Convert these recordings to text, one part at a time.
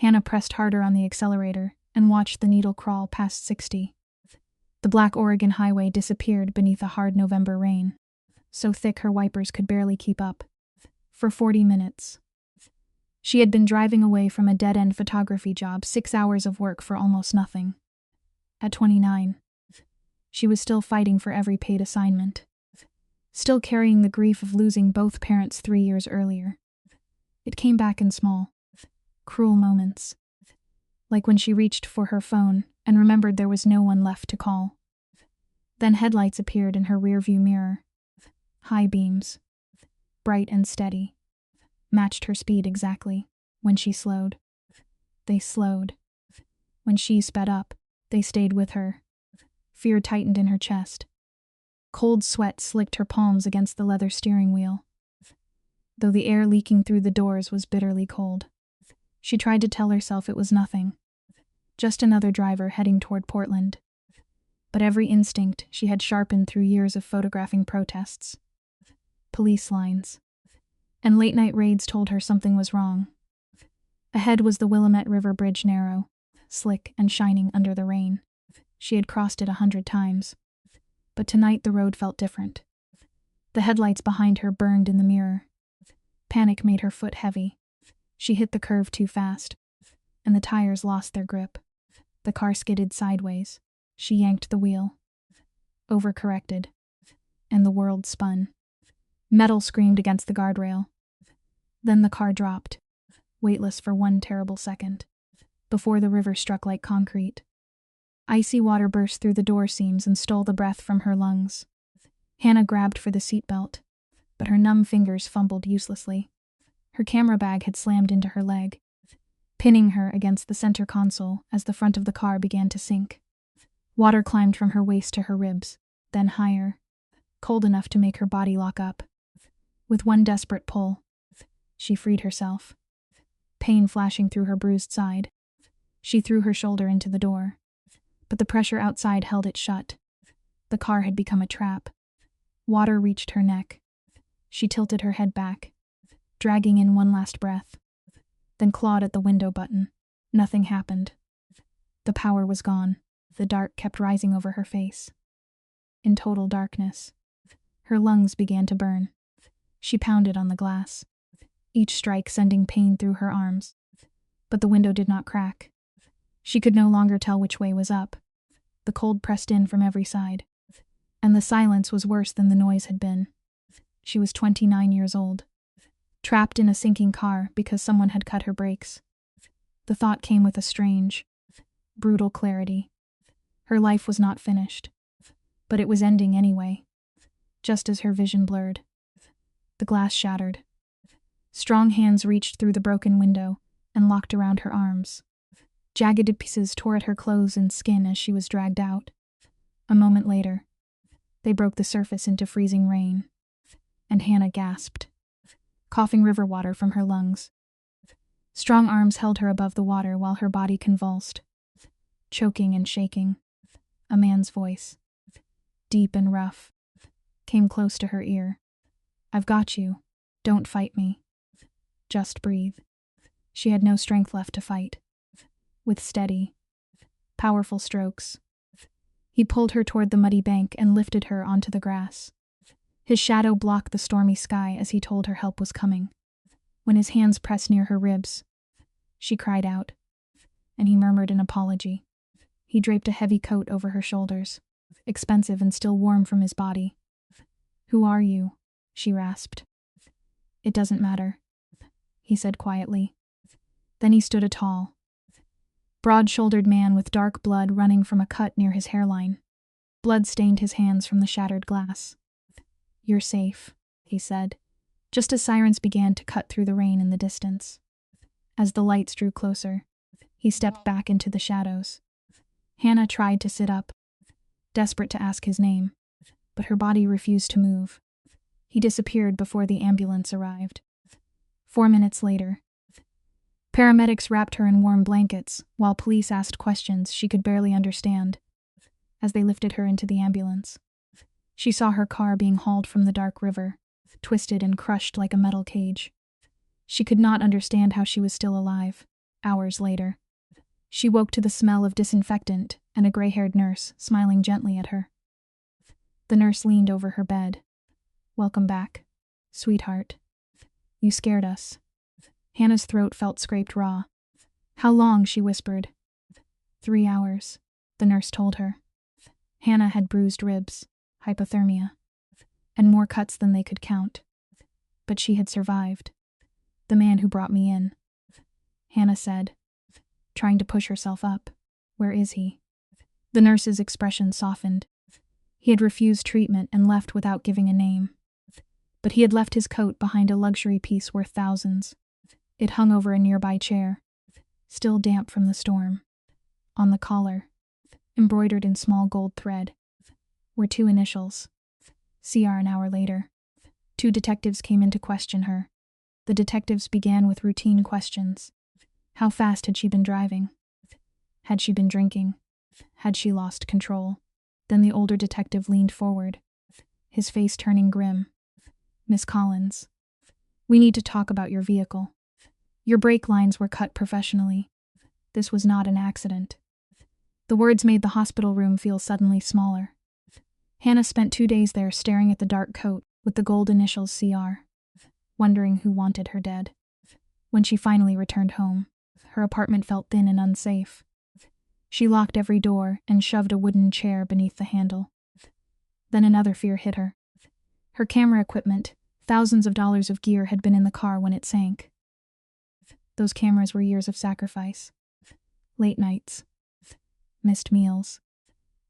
Hannah pressed harder on the accelerator and watched the needle crawl past 60. The black Oregon highway disappeared beneath a hard November rain, so thick her wipers could barely keep up. For 40 minutes. She had been driving away from a dead-end photography job, 6 hours of work for almost nothing. At 29, she was still fighting for every paid assignment, still carrying the grief of losing both parents 3 years earlier. It came back in small, cruel moments, like when she reached for her phone and remembered there was no one left to call. Then headlights appeared in her rearview mirror. High beams, bright and steady, matched her speed exactly. When she slowed, they slowed. When she sped up, they stayed with her. Fear tightened in her chest. Cold sweat slicked her palms against the leather steering wheel, though the air leaking through the doors was bitterly cold. She tried to tell herself it was nothing, just another driver heading toward Portland. But every instinct she had sharpened through years of photographing protests, police lines, and late-night raids told her something was wrong. Ahead was the Willamette River Bridge, narrow, slick and shining under the rain. She had crossed it 100 times, but tonight the road felt different. The headlights behind her burned in the mirror. Panic made her foot heavy. She hit the curve too fast, and the tires lost their grip. The car skidded sideways. She yanked the wheel, overcorrected, and the world spun. Metal screamed against the guardrail. Then the car dropped, weightless for one terrible second, before the river struck like concrete. Icy water burst through the door seams and stole the breath from her lungs. Hannah grabbed for the seatbelt, but her numb fingers fumbled uselessly. Her camera bag had slammed into her leg, pinning her against the center console as the front of the car began to sink. Water climbed from her waist to her ribs, then higher, cold enough to make her body lock up. With one desperate pull, she freed herself, pain flashing through her bruised side. She threw her shoulder into the door, but the pressure outside held it shut. The car had become a trap. Water reached her neck. She tilted her head back, dragging in one last breath, then clawed at the window button. Nothing happened. The power was gone. The dark kept rising over her face. In total darkness, her lungs began to burn. She pounded on the glass, each strike sending pain through her arms. But the window did not crack. She could no longer tell which way was up. The cold pressed in from every side, and the silence was worse than the noise had been. She was 29 years old, trapped in a sinking car because someone had cut her brakes. The thought came with a strange, brutal clarity. Her life was not finished, but it was ending anyway. Just as her vision blurred, the glass shattered. Strong hands reached through the broken window and locked around her arms. Jagged pieces tore at her clothes and skin as she was dragged out. A moment later, they broke the surface into freezing rain, and Hannah gasped, coughing river water from her lungs. Strong arms held her above the water while her body convulsed, choking and shaking. A man's voice, deep and rough, came close to her ear. "I've got you. Don't fight me. Just breathe." She had no strength left to fight. With steady, powerful strokes, he pulled her toward the muddy bank and lifted her onto the grass. His shadow blocked the stormy sky as he told her help was coming. When his hands pressed near her ribs, she cried out, and he murmured an apology. He draped a heavy coat over her shoulders, expensive and still warm from his body. "Who are you?" she rasped. "It doesn't matter," he said quietly. Then he stood a tall, broad-shouldered man with dark blood running from a cut near his hairline. Blood stained his hands from the shattered glass. "You're safe," he said, just as sirens began to cut through the rain in the distance. As the lights drew closer, he stepped back into the shadows. Hannah tried to sit up, desperate to ask his name, but her body refused to move. He disappeared before the ambulance arrived. 4 minutes later, paramedics wrapped her in warm blankets, while police asked questions she could barely understand. As they lifted her into the ambulance, she saw her car being hauled from the dark river, twisted and crushed like a metal cage. She could not understand how she was still alive. Hours later, she woke to the smell of disinfectant and a gray-haired nurse smiling gently at her. The nurse leaned over her bed. "Welcome back, sweetheart. You scared us." Hannah's throat felt scraped raw. "How long?" she whispered. 3 hours, the nurse told her. Hannah had bruised ribs, hypothermia, and more cuts than they could count. But she had survived. "The man who brought me in," Hannah said, trying to push herself up. "Where is he?" The nurse's expression softened. He had refused treatment and left without giving a name. But he had left his coat behind a luxury piece worth thousands. It hung over a nearby chair, still damp from the storm. On the collar, embroidered in small gold thread, were 2 initials. CR. An hour later, 2 detectives came in to question her. The detectives began with routine questions. How fast had she been driving? Had she been drinking? Had she lost control? Then the older detective leaned forward, his face turning grim. "Miss Collins, we need to talk about your vehicle. Your brake lines were cut professionally. This was not an accident." The words made the hospital room feel suddenly smaller. Hannah spent 2 days there staring at the dark coat with the gold initials CR, wondering who wanted her dead. When she finally returned home, her apartment felt thin and unsafe. She locked every door and shoved a wooden chair beneath the handle. Then another fear hit her. Her camera equipment, thousands of dollars of gear, had been in the car when it sank. Those cameras were years of sacrifice. Late nights, missed meals,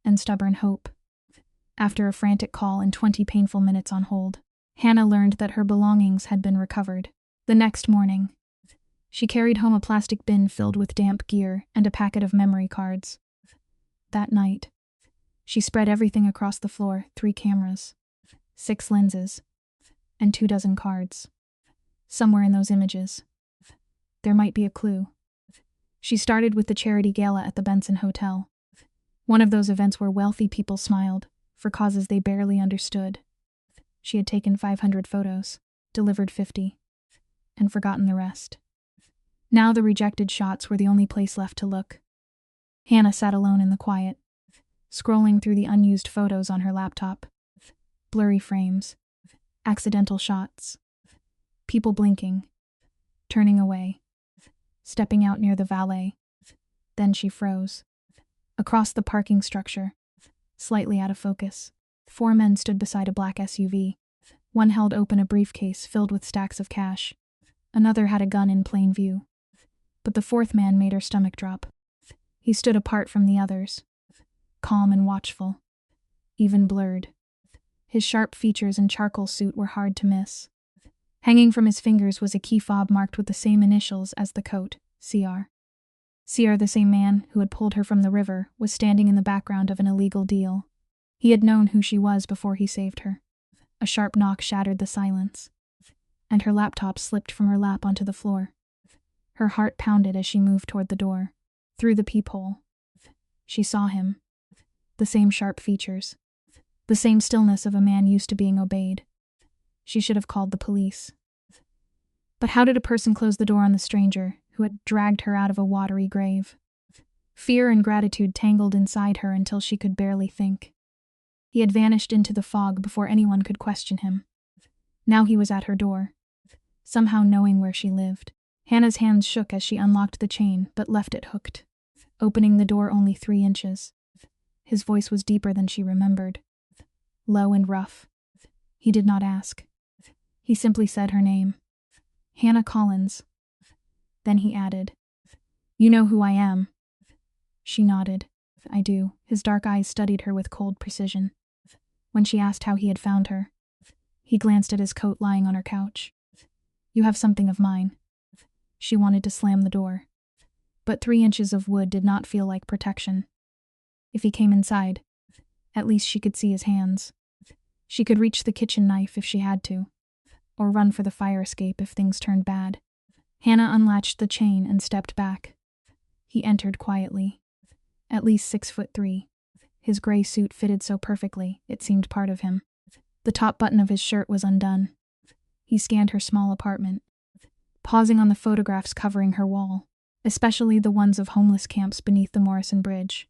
and stubborn hope. After a frantic call and 20 painful minutes on hold, Hannah learned that her belongings had been recovered. The next morning, she carried home a plastic bin filled with damp gear and a packet of memory cards. That night, she spread everything across the floor: 3 cameras, 6 lenses, and 24 cards. Somewhere in those images, there might be a clue. She started with the charity gala at the Benson Hotel, one of those events where wealthy people smiled for causes they barely understood. She had taken 500 photos, delivered 50, and forgotten the rest. Now the rejected shots were the only place left to look. Hannah sat alone in the quiet, scrolling through the unused photos on her laptop. Blurry frames, accidental shots, people blinking, turning away, stepping out near the valet. Then she froze. Across the parking structure, slightly out of focus, 4 men stood beside a black SUV. One held open a briefcase filled with stacks of cash. Another had a gun in plain view. But the 4th man made her stomach drop. He stood apart from the others, calm and watchful, even blurred. His sharp features and charcoal suit were hard to miss. Hanging from his fingers was a key fob marked with the same initials as the coat, CR. CR, the same man who had pulled her from the river, was standing in the background of an illegal deal. He had known who she was before he saved her. A sharp knock shattered the silence, and her laptop slipped from her lap onto the floor. Her heart pounded as she moved toward the door. Through the peephole, she saw him. The same sharp features, the same stillness of a man used to being obeyed. She should have called the police. But how did a person close the door on the stranger who had dragged her out of a watery grave? Fear and gratitude tangled inside her until she could barely think. He had vanished into the fog before anyone could question him. Now he was at her door, somehow knowing where she lived. Hannah's hands shook as she unlocked the chain but left it hooked, opening the door only 3 inches. His voice was deeper than she remembered, low and rough. He did not ask. He simply said her name. Hannah Collins. Then he added, "You know who I am." She nodded. "I do." His dark eyes studied her with cold precision. When she asked how he had found her, he glanced at his coat lying on her couch. "You have something of mine." She wanted to slam the door, but 3 inches of wood did not feel like protection. If he came inside, at least she could see his hands. She could reach the kitchen knife if she had to, or run for the fire escape if things turned bad. Hannah unlatched the chain and stepped back. He entered quietly, at least 6'3". His gray suit fitted so perfectly, it seemed part of him. The top button of his shirt was undone. He scanned her small apartment, pausing on the photographs covering her wall. especially the ones of homeless camps beneath the Morrison Bridge.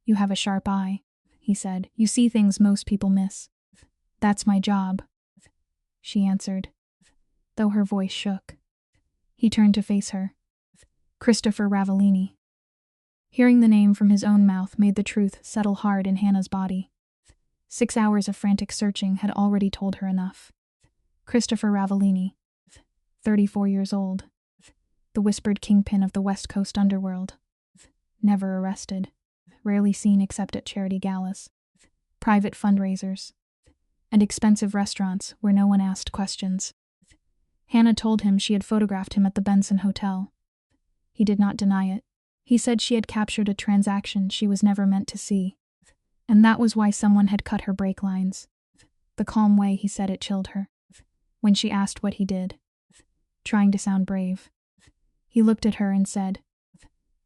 You have a sharp eye, he said. You see things most people miss. That's my job, she answered, though her voice shook. He turned to face her. Christopher Ravellini. Hearing the name from his own mouth made the truth settle hard in Hannah's body. 6 hours of frantic searching had already told her enough. Christopher Ravellini, 34 years old. The whispered kingpin of the West Coast underworld. Never arrested. Rarely seen except at charity galas, private fundraisers, and expensive restaurants where no one asked questions. Hannah told him she had photographed him at the Benson Hotel. He did not deny it. He said she had captured a transaction she was never meant to see, and that was why someone had cut her brake lines. The calm way he said it chilled her. When she asked what he did, trying to sound brave, he looked at her and said,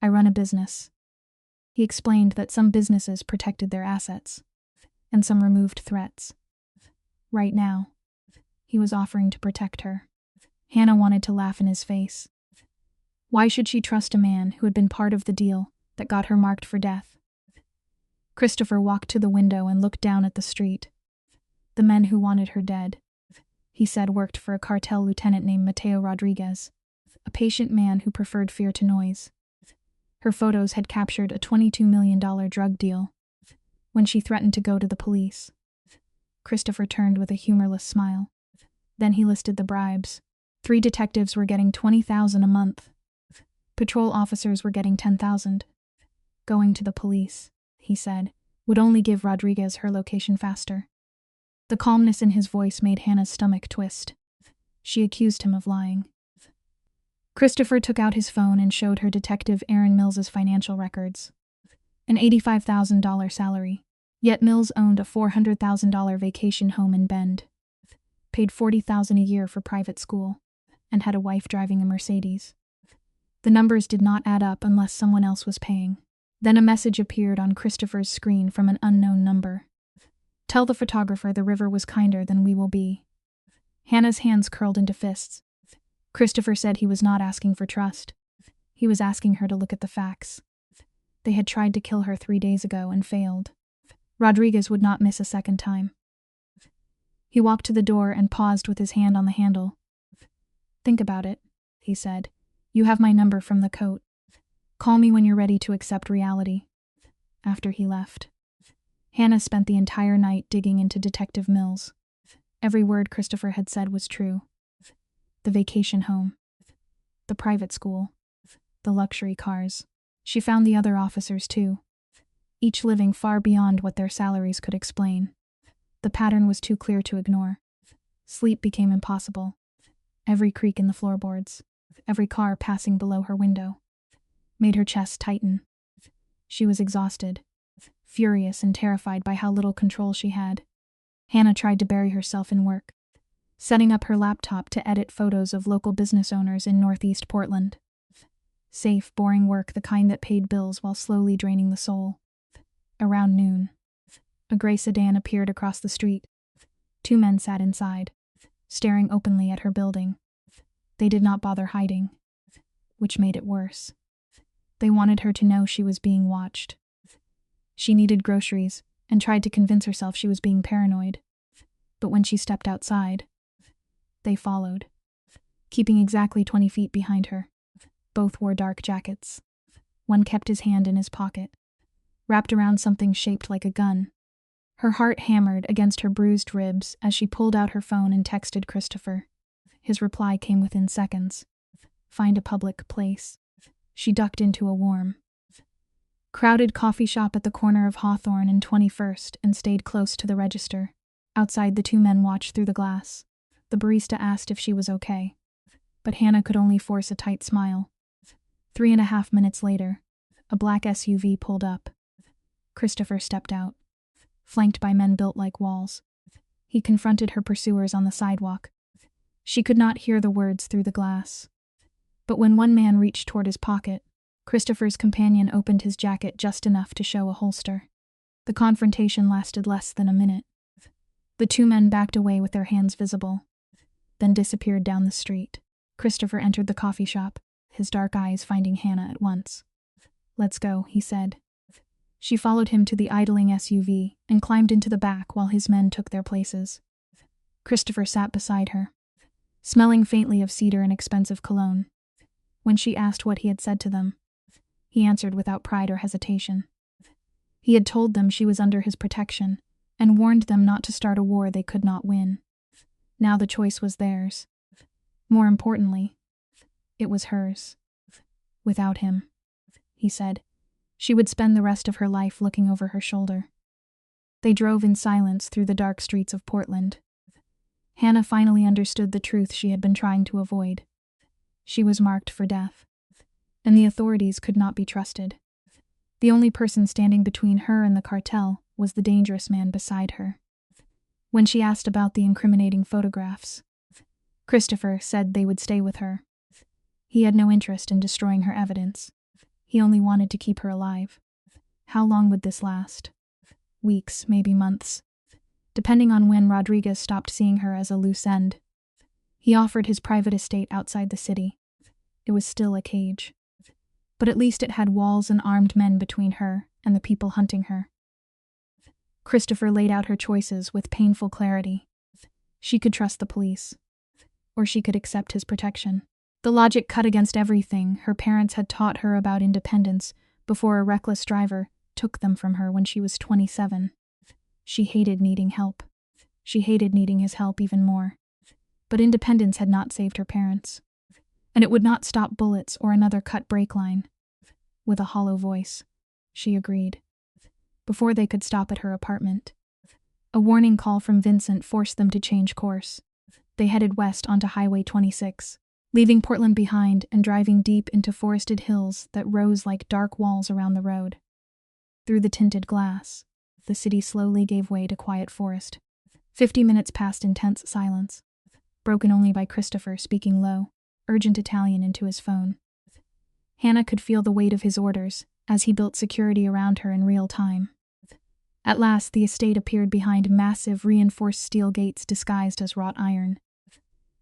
I run a business. He explained that some businesses protected their assets, and some removed threats. Right now, he was offering to protect her. Hannah wanted to laugh in his face. Why should she trust a man who had been part of the deal that got her marked for death? Christopher walked to the window and looked down at the street. The men who wanted her dead, he said, worked for a cartel lieutenant named Mateo Rodriguez, a patient man who preferred fear to noise. Her photos had captured a $22 million drug deal. When she threatened to go to the police, Christopher turned with a humorless smile. Then he listed the bribes. 3 detectives were getting $20,000 a month. Patrol officers were getting $10,000. Going to the police, he said, would only give Rodriguez her location faster. The calmness in his voice made Hannah's stomach twist. She accused him of lying. Christopher took out his phone and showed her Detective Aaron Mills's financial records. An $85,000 salary. Yet Mills owned a $400,000 vacation home in Bend, paid $40,000 a year for private school, and had a wife driving a Mercedes. The numbers did not add up unless someone else was paying. Then a message appeared on Christopher's screen from an unknown number. Tell the photographer the river was kinder than we will be. Hannah's hands curled into fists. Christopher said he was not asking for trust. He was asking her to look at the facts. They had tried to kill her 3 days ago and failed. Rodriguez would not miss a second time. He walked to the door and paused with his hand on the handle. Think about it, he said. You have my number from the coat. Call me when you're ready to accept reality. After he left, Hannah spent the entire night digging into Detective Mills. Every word Christopher had said was true. The vacation home, the private school, the luxury cars. She found the other officers too, each living far beyond what their salaries could explain. The pattern was too clear to ignore. Sleep became impossible. Every creak in the floorboards, every car passing below her window, made her chest tighten. She was exhausted, furious and terrified by how little control she had. Hannah tried to bury herself in work, setting up her laptop to edit photos of local business owners in Northeast Portland. Safe, boring work, the kind that paid bills while slowly draining the soul. Around noon, a gray sedan appeared across the street. 2 men sat inside, staring openly at her building. They did not bother hiding, which made it worse. They wanted her to know she was being watched. She needed groceries and tried to convince herself she was being paranoid. But when she stepped outside, they followed, keeping exactly 20 feet behind her. Both wore dark jackets. One kept his hand in his pocket, wrapped around something shaped like a gun. Her heart hammered against her bruised ribs as she pulled out her phone and texted Christopher. His reply came within seconds. Find a public place. She ducked into a warm, crowded coffee shop at the corner of Hawthorne and 21st and stayed close to the register. Outside, the 2 men watched through the glass. The barista asked if she was okay, but Hannah could only force a tight smile. 3.5 minutes later, a black SUV pulled up. Christopher stepped out, flanked by men built like walls. He confronted her pursuers on the sidewalk. She could not hear the words through the glass. But when one man reached toward his pocket, Christopher's companion opened his jacket just enough to show a holster. The confrontation lasted less than a minute. The 2 men backed away with their hands visible, then disappeared down the street. Christopher entered the coffee shop, his dark eyes finding Hannah at once. "Let's go," he said. She followed him to the idling SUV and climbed into the back while his men took their places. Christopher sat beside her, smelling faintly of cedar and expensive cologne. When she asked what he had said to them, he answered without pride or hesitation. He had told them she was under his protection and warned them not to start a war they could not win. Now the choice was theirs. More importantly, it was hers. Without him, he said, she would spend the rest of her life looking over her shoulder. They drove in silence through the dark streets of Portland. Hannah finally understood the truth she had been trying to avoid. She was marked for death, and the authorities could not be trusted. The only person standing between her and the cartel was the dangerous man beside her. When she asked about the incriminating photographs, Christopher said they would stay with her. He had no interest in destroying her evidence. He only wanted to keep her alive. How long would this last? Weeks, maybe months, depending on when Rodriguez stopped seeing her as a loose end. He offered his private estate outside the city. It was still a cage, but at least it had walls and armed men between her and the people hunting her. Christopher laid out her choices with painful clarity. She could trust the police, or she could accept his protection. The logic cut against everything her parents had taught her about independence before a reckless driver took them from her when she was 27. She hated needing help. She hated needing his help even more. But independence had not saved her parents, and it would not stop bullets or another cut brake line. With a hollow voice, she agreed. Before they could stop at her apartment, a warning call from Vincent forced them to change course. They headed west onto Highway 26, leaving Portland behind and driving deep into forested hills that rose like dark walls around the road. Through the tinted glass, the city slowly gave way to quiet forest. 50 minutes passed in tense silence, broken only by Christopher speaking low, urgent Italian into his phone. Hannah could feel the weight of his orders as he built security around her in real time. At last, the estate appeared behind massive reinforced steel gates disguised as wrought iron.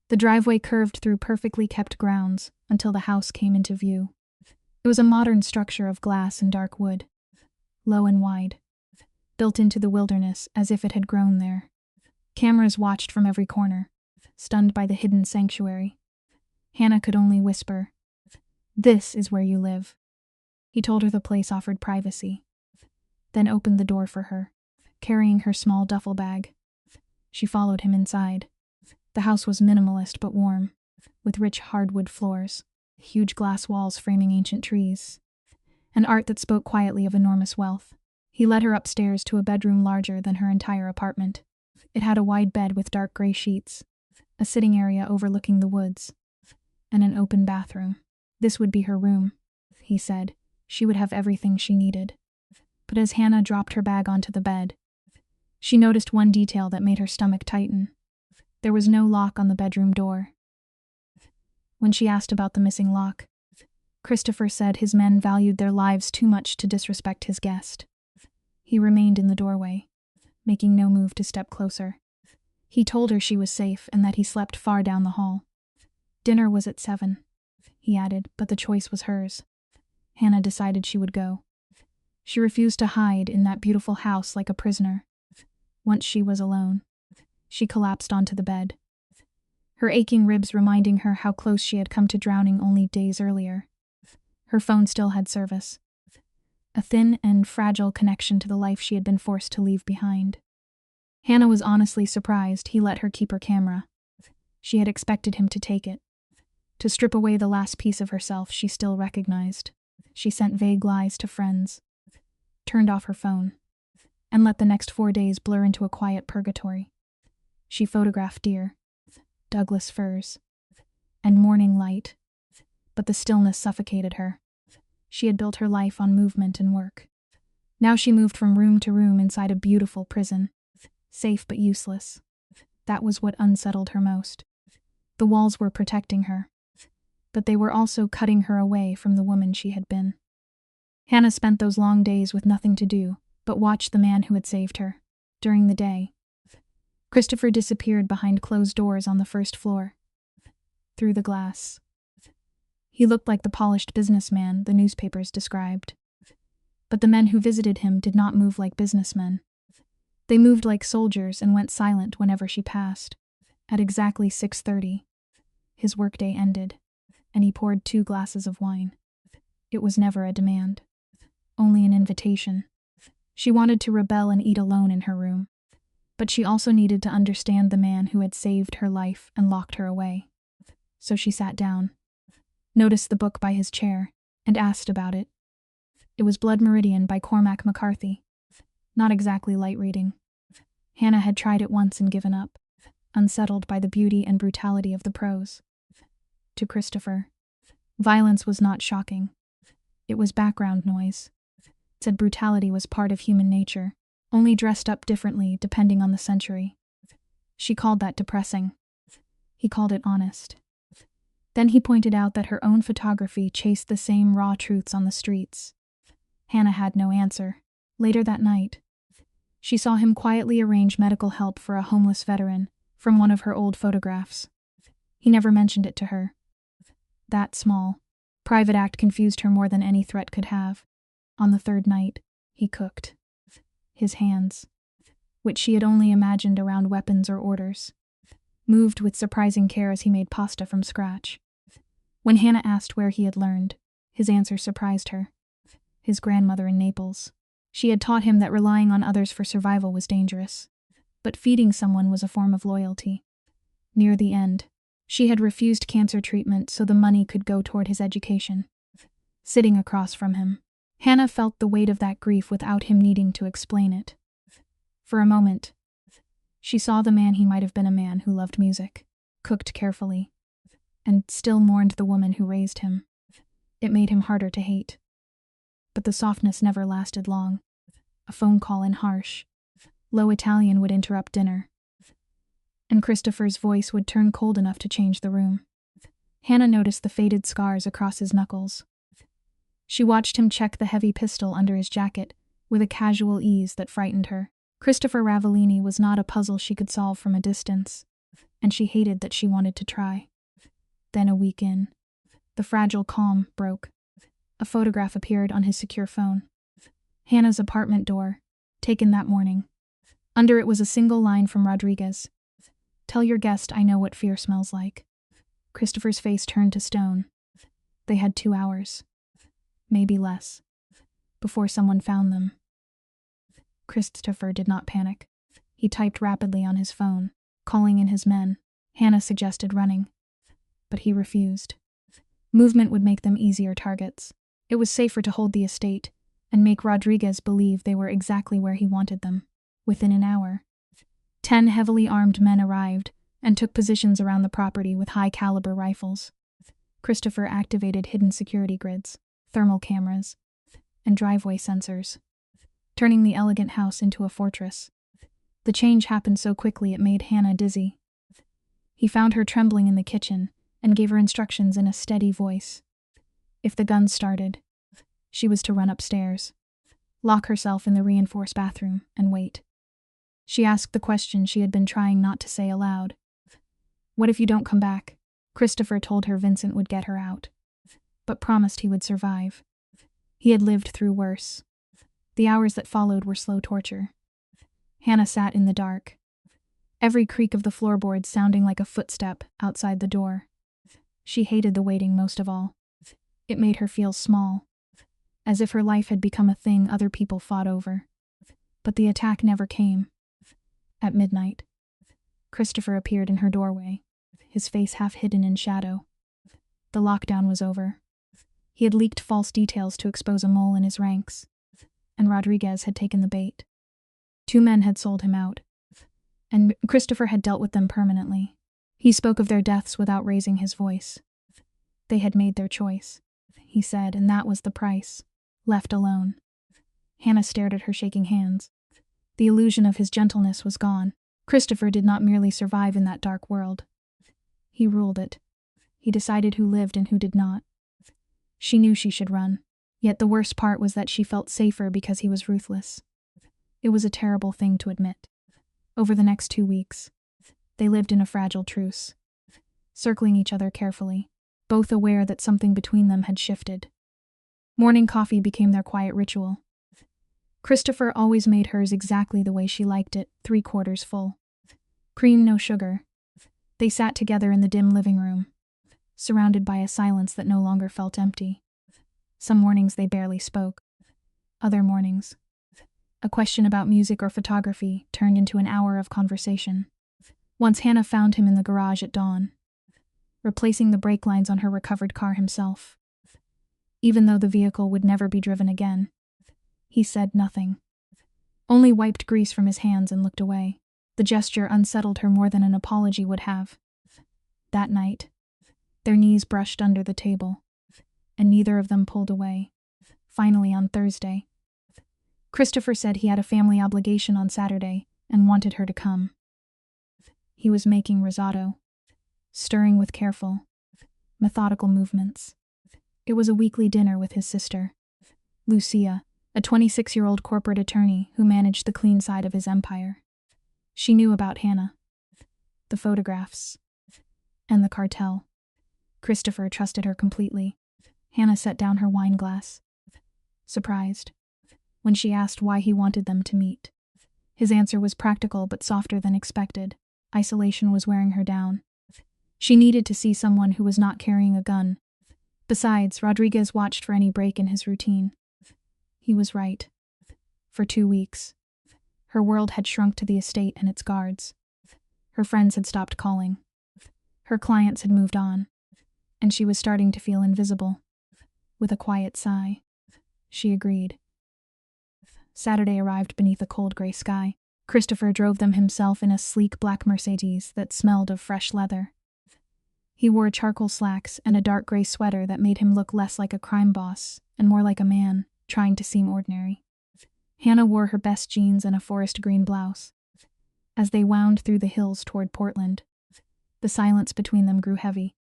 The driveway curved through perfectly kept grounds until the house came into view. It was a modern structure of glass and dark wood, low and wide, built into the wilderness as if it had grown there. Cameras watched from every corner, stunned by the hidden sanctuary. Hannah could only whisper, "This is where you live." He told her the place offered privacy, then opened the door for her, carrying her small duffel bag. She followed him inside. The house was minimalist but warm, with rich hardwood floors, huge glass walls framing ancient trees, and art that spoke quietly of enormous wealth. He led her upstairs to a bedroom larger than her entire apartment. It had a wide bed with dark gray sheets, a sitting area overlooking the woods, and an open bathroom. This would be her room, he said. She would have everything she needed. But as Hannah dropped her bag onto the bed, she noticed one detail that made her stomach tighten. There was no lock on the bedroom door. When she asked about the missing lock, Christopher said his men valued their lives too much to disrespect his guest. He remained in the doorway, making no move to step closer. He told her she was safe and that he slept far down the hall. Dinner was at 7, he added, but the choice was hers. Hannah decided she would go. She refused to hide in that beautiful house like a prisoner. Once she was alone, she collapsed onto the bed, her aching ribs reminding her how close she had come to drowning only days earlier. Her phone still had service, a thin and fragile connection to the life she had been forced to leave behind. Hannah was honestly surprised he let her keep her camera. She had expected him to take it, to strip away the last piece of herself she still recognized. She sent vague lies to friends, turned off her phone, and let the next 4 days blur into a quiet purgatory. She photographed deer, Douglas firs, and morning light, but the stillness suffocated her. She had built her life on movement and work. Now she moved from room to room inside a beautiful prison, safe but useless. That was what unsettled her most. The walls were protecting her, but they were also cutting her away from the woman she had been. Hannah spent those long days with nothing to do but watch the man who had saved her. During the day, Christopher disappeared behind closed doors on the first floor. Through the glass, He looked like the polished businessman the newspapers described. But the men who visited him did not move like businessmen. They moved like soldiers and went silent whenever she passed. At exactly 6:30, his workday ended, and he poured 2 glasses of wine. It was never a demand, only an invitation. She wanted to rebel and eat alone in her room, but she also needed to understand the man who had saved her life and locked her away. So she sat down, noticed the book by his chair, and asked about it. It was Blood Meridian by Cormac McCarthy. Not exactly light reading. Hannah had tried it once and given up, unsettled by the beauty and brutality of the prose. To Christopher, violence was not shocking. It was background noise. It said brutality was part of human nature, only dressed up differently depending on the century. She called that depressing. He called it honest. Then he pointed out that her own photography chased the same raw truths on the streets. Hannah had no answer. Later that night, she saw him quietly arrange medical help for a homeless veteran from one of her old photographs. He never mentioned it to her. That small, private act confused her more than any threat could have. On the 3rd night, he cooked. His hands, which she had only imagined around weapons or orders, moved with surprising care as he made pasta from scratch. When Hannah asked where he had learned, his answer surprised her. His grandmother in Naples. She had taught him that relying on others for survival was dangerous, but feeding someone was a form of loyalty. Near the end, she had refused cancer treatment so the money could go toward his education. Sitting across from him, Hannah felt the weight of that grief without him needing to explain it. For a moment, she saw the man he might have been, a man who loved music, cooked carefully, and still mourned the woman who raised him. It made him harder to hate. But the softness never lasted long. A phone call in harsh, low Italian would interrupt dinner, and Christopher's voice would turn cold enough to change the room. Hannah noticed the faded scars across his knuckles. She watched him check the heavy pistol under his jacket with a casual ease that frightened her. Christopher Ravellini was not a puzzle she could solve from a distance, and she hated that she wanted to try. Then a week in, the fragile calm broke. A photograph appeared on his secure phone. Hannah's apartment door, taken that morning. Under it was a single line from Rodriguez. "Tell your guest I know what fear smells like." Christopher's face turned to stone. They had 2 hours, maybe less, before someone found them. Christopher did not panic. He typed rapidly on his phone, calling in his men. Hannah suggested running, but he refused. Movement would make them easier targets. It was safer to hold the estate and make Rodriguez believe they were exactly where he wanted them. Within an hour, 10 heavily armed men arrived and took positions around the property with high-caliber rifles. Christopher activated hidden security grids, thermal cameras, and driveway sensors, turning the elegant house into a fortress. The change happened so quickly it made Hannah dizzy. He found her trembling in the kitchen and gave her instructions in a steady voice. If the gun started, she was to run upstairs, lock herself in the reinforced bathroom, and wait. She asked the question she had been trying not to say aloud. "What if you don't come back?" Christopher told her Vincent would get her out, but promised he would survive. He had lived through worse. The hours that followed were slow torture. Hannah sat in the dark, every creak of the floorboards sounding like a footstep outside the door. She hated the waiting most of all. It made her feel small, as if her life had become a thing other people fought over. But the attack never came. At midnight, Christopher appeared in her doorway, his face half hidden in shadow. The lockdown was over. He had leaked false details to expose a mole in his ranks, and Rodriguez had taken the bait. 2 men had sold him out, and Christopher had dealt with them permanently. He spoke of their deaths without raising his voice. They had made their choice, he said, and that was the price. Left alone, Hannah stared at her shaking hands. The illusion of his gentleness was gone. Christopher did not merely survive in that dark world. He ruled it. He decided who lived and who did not. She knew she should run, yet the worst part was that she felt safer because he was ruthless. It was a terrible thing to admit. Over the next 2 weeks, they lived in a fragile truce, circling each other carefully. both aware that something between them had shifted. Morning coffee became their quiet ritual. Christopher always made hers exactly the way she liked it, 3/4 full. Cream, no sugar. They sat together in the dim living room, surrounded by a silence that no longer felt empty. Some mornings they barely spoke. Other mornings, a question about music or photography turned into an hour of conversation. Once Hannah found him in the garage at dawn, replacing the brake lines on her recovered car himself. Even though the vehicle would never be driven again, he said nothing, only wiped grease from his hands and looked away. The gesture unsettled her more than an apology would have. That night, their knees brushed under the table, and neither of them pulled away. Finally, on Thursday, Christopher said he had a family obligation on Saturday and wanted her to come. He was making risotto, stirring with careful, methodical movements. It was a weekly dinner with his sister, Lucia, a 26-year-old corporate attorney who managed the clean side of his empire. She knew about Hannah, the photographs, and the cartel. Christopher trusted her completely. Hannah set down her wine glass, surprised, when she asked why he wanted them to meet. His answer was practical but softer than expected. Isolation was wearing her down. She needed to see someone who was not carrying a gun. Besides, Rodriguez watched for any break in his routine. He was right. For 2 weeks, her world had shrunk to the estate and its guards. Her friends had stopped calling. Her clients had moved on, and she was starting to feel invisible. With a quiet sigh, she agreed. Saturday arrived beneath a cold gray sky. Christopher drove them himself in a sleek black Mercedes that smelled of fresh leather. He wore charcoal slacks and a dark gray sweater that made him look less like a crime boss and more like a man trying to seem ordinary. Hannah wore her best jeans and a forest green blouse. As they wound through the hills toward Portland, the silence between them grew heavy.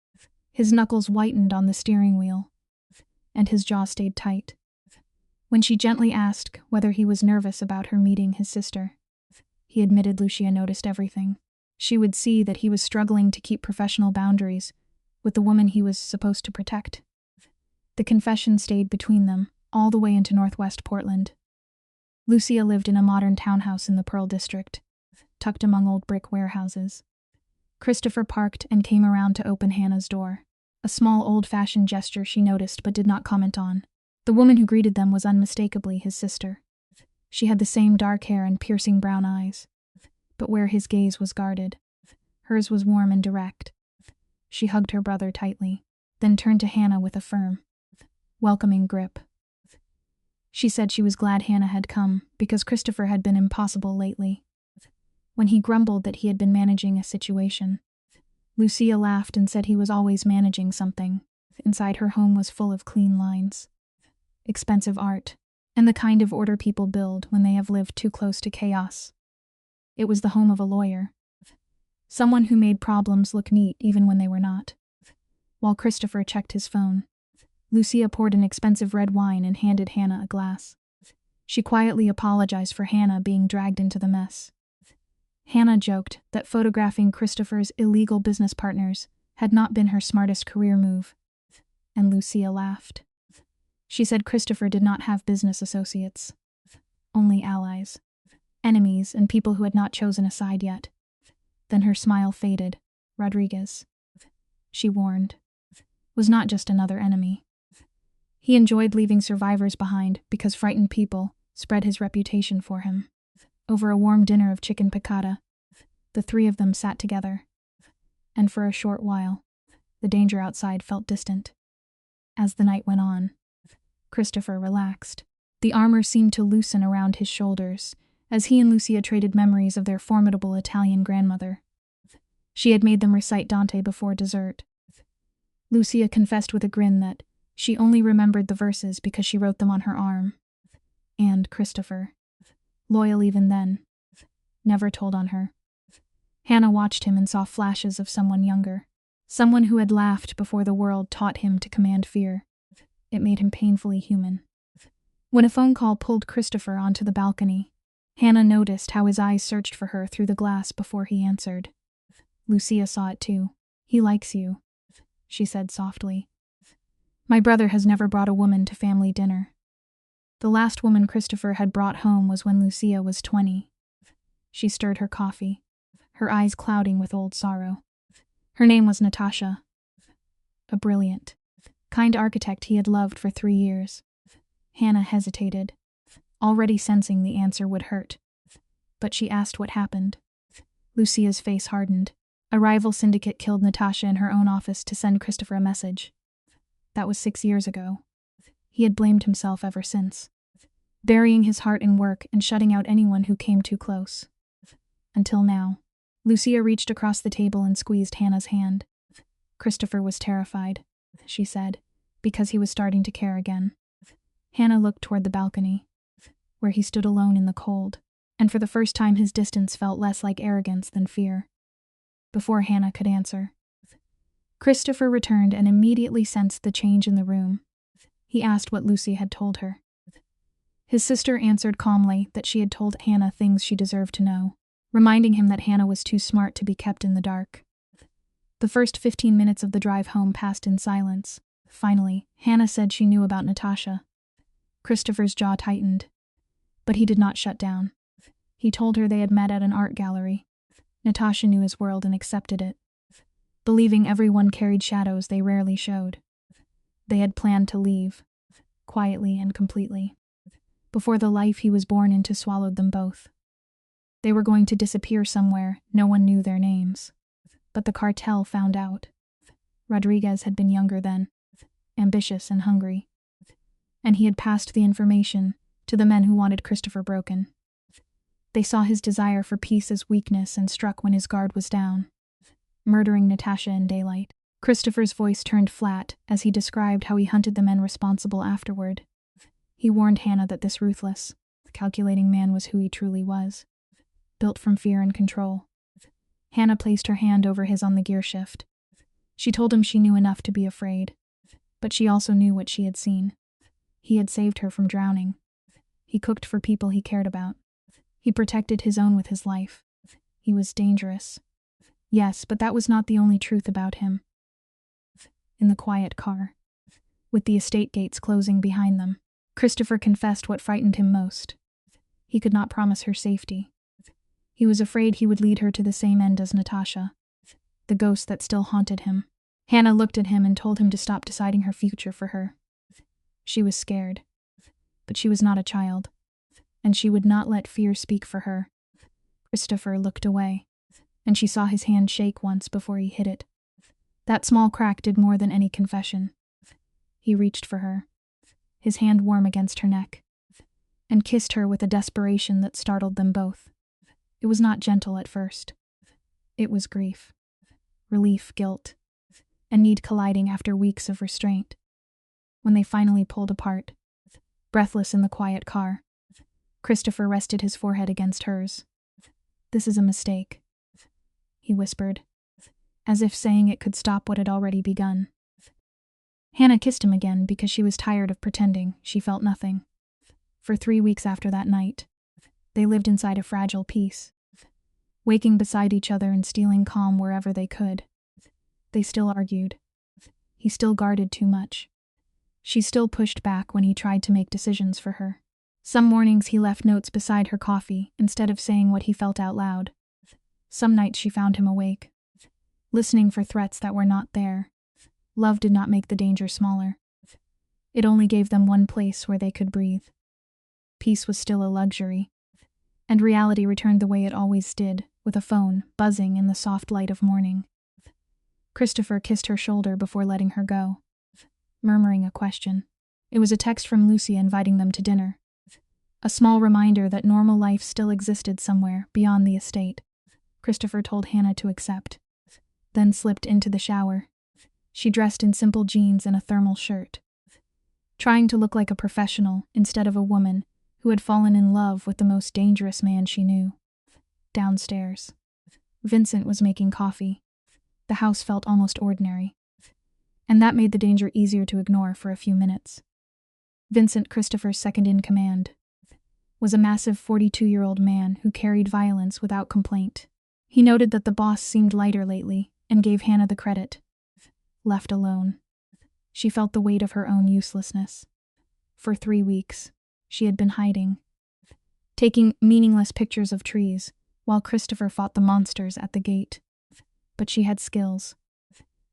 His knuckles whitened on the steering wheel, and his jaw stayed tight. When she gently asked whether he was nervous about her meeting his sister, he admitted Lucia noticed everything. She would see that he was struggling to keep professional boundaries with the woman he was supposed to protect. The confession stayed between them all the way into Northwest Portland. Lucia lived in a modern townhouse in the Pearl District, tucked among old brick warehouses. Christopher parked and came around to open Hannah's door, a small old-fashioned gesture she noticed but did not comment on. The woman who greeted them was unmistakably his sister. She had the same dark hair and piercing brown eyes, but where his gaze was guarded, hers was warm and direct. She hugged her brother tightly, then turned to Hannah with a firm, welcoming grip. She said she was glad Hannah had come because Christopher had been impossible lately. When he grumbled that he had been managing a situation, Lucia laughed and said he was always managing something. Inside her home was full of clean lines, expensive art, and the kind of order people build when they have lived too close to chaos. It was the home of a lawyer, someone who made problems look neat even when they were not. While Christopher checked his phone, Lucia poured an expensive red wine and handed Hannah a glass. She quietly apologized for Hannah being dragged into the mess. Hannah joked that photographing Christopher's illegal business partners had not been her smartest career move, and Lucia laughed. She said Christopher did not have business associates, only allies, enemies, and people who had not chosen a side yet. Then her smile faded. Rodriguez, she warned, was not just another enemy. He enjoyed leaving survivors behind because frightened people spread his reputation for him. Over a warm dinner of chicken piccata, the three of them sat together, and for a short while, the danger outside felt distant. As the night went on, Christopher relaxed. The armor seemed to loosen around his shoulders as he and Lucia traded memories of their formidable Italian grandmother. She had made them recite Dante before dessert. Lucia confessed with a grin that she only remembered the verses because she wrote them on her arm. And Christopher, loyal even then, never told on her. Hannah watched him and saw flashes of someone younger, someone who had laughed before the world taught him to command fear. It made him painfully human. When a phone call pulled Christopher onto the balcony, Hannah noticed how his eyes searched for her through the glass before he answered. Lucia saw it too. He likes you, she said softly. My brother has never brought a woman to family dinner. The last woman Christopher had brought home was when Lucia was 20. She stirred her coffee, her eyes clouding with old sorrow. Her name was Natasha, a brilliant, kind architect he had loved for 3 years. Hannah hesitated, already sensing the answer would hurt. But she asked what happened. Lucia's face hardened. A rival syndicate killed Natasha in her own office to send Christopher a message. That was 6 years ago. He had blamed himself ever since, burying his heart in work and shutting out anyone who came too close. Until now. Lucia reached across the table and squeezed Hannah's hand. Christopher was terrified, she said, because he was starting to care again. Hannah looked toward the balcony, where he stood alone in the cold, and for the first time his distance felt less like arrogance than fear. Before Hannah could answer, Christopher returned and immediately sensed the change in the room. He asked what Lucy had told her. His sister answered calmly that she had told Hannah things she deserved to know, reminding him that Hannah was too smart to be kept in the dark. The first 15 minutes of the drive home passed in silence. Finally, Hannah said she knew about Natasha. Christopher's jaw tightened, but he did not shut down. He told her they had met at an art gallery. Natasha knew his world and accepted it, believing everyone carried shadows they rarely showed. They had planned to leave, quietly and completely, before the life he was born into swallowed them both. They were going to disappear somewhere, no one knew their names. But the cartel found out. Rodriguez had been younger then, ambitious and hungry, and he had passed the information to the men who wanted Christopher broken. They saw his desire for peace as weakness and struck when his guard was down, murdering Natasha in daylight. Christopher's voice turned flat as he described how he hunted the men responsible afterward. He warned Hannah that this ruthless, calculating man was who he truly was, built from fear and control. Hannah placed her hand over his on the gear shift. She told him she knew enough to be afraid, but she also knew what she had seen. He had saved her from drowning. He cooked for people he cared about. He protected his own with his life. He was dangerous. Yes, but that was not the only truth about him. In the quiet car, with the estate gates closing behind them, Christopher confessed what frightened him most. He could not promise her safety. He was afraid he would lead her to the same end as Natasha, the ghost that still haunted him. Hannah looked at him and told him to stop deciding her future for her. She was scared, but she was not a child, and she would not let fear speak for her. Christopher looked away, and she saw his hand shake once before he hid it. That small crack did more than any confession. He reached for her, his hand warm against her neck, and kissed her with a desperation that startled them both. It was not gentle at first. It was grief, relief, guilt, and need colliding after weeks of restraint. When they finally pulled apart, breathless in the quiet car, Christopher rested his forehead against hers. "This is a mistake," he whispered, as if saying it could stop what had already begun. Hannah kissed him again because she was tired of pretending she felt nothing. For 3 weeks after that night, they lived inside a fragile peace, waking beside each other and stealing calm wherever they could. They still argued. He still guarded too much. She still pushed back when he tried to make decisions for her. Some mornings he left notes beside her coffee instead of saying what he felt out loud. Some nights she found him awake, listening for threats that were not there. Love did not make the danger smaller. It only gave them one place where they could breathe. Peace was still a luxury, and reality returned the way it always did, with a phone buzzing in the soft light of morning. Christopher kissed her shoulder before letting her go, murmuring a question. It was a text from Lucy inviting them to dinner. A small reminder that normal life still existed somewhere beyond the estate. Christopher told Hannah to accept, then slipped into the shower. She dressed in simple jeans and a thermal shirt, trying to look like a professional instead of a woman who had fallen in love with the most dangerous man she knew. Downstairs, Vincent was making coffee. The house felt almost ordinary, and that made the danger easier to ignore for a few minutes. Vincent, Christopher's second-in-command, was a massive 42-year-old man who carried violence without complaint. He noted that the boss seemed lighter lately and gave Hannah the credit. left alone. She felt the weight of her own uselessness. For 3 weeks, she had been hiding, taking meaningless pictures of trees, while Christopher fought the monsters at the gate. But she had skills.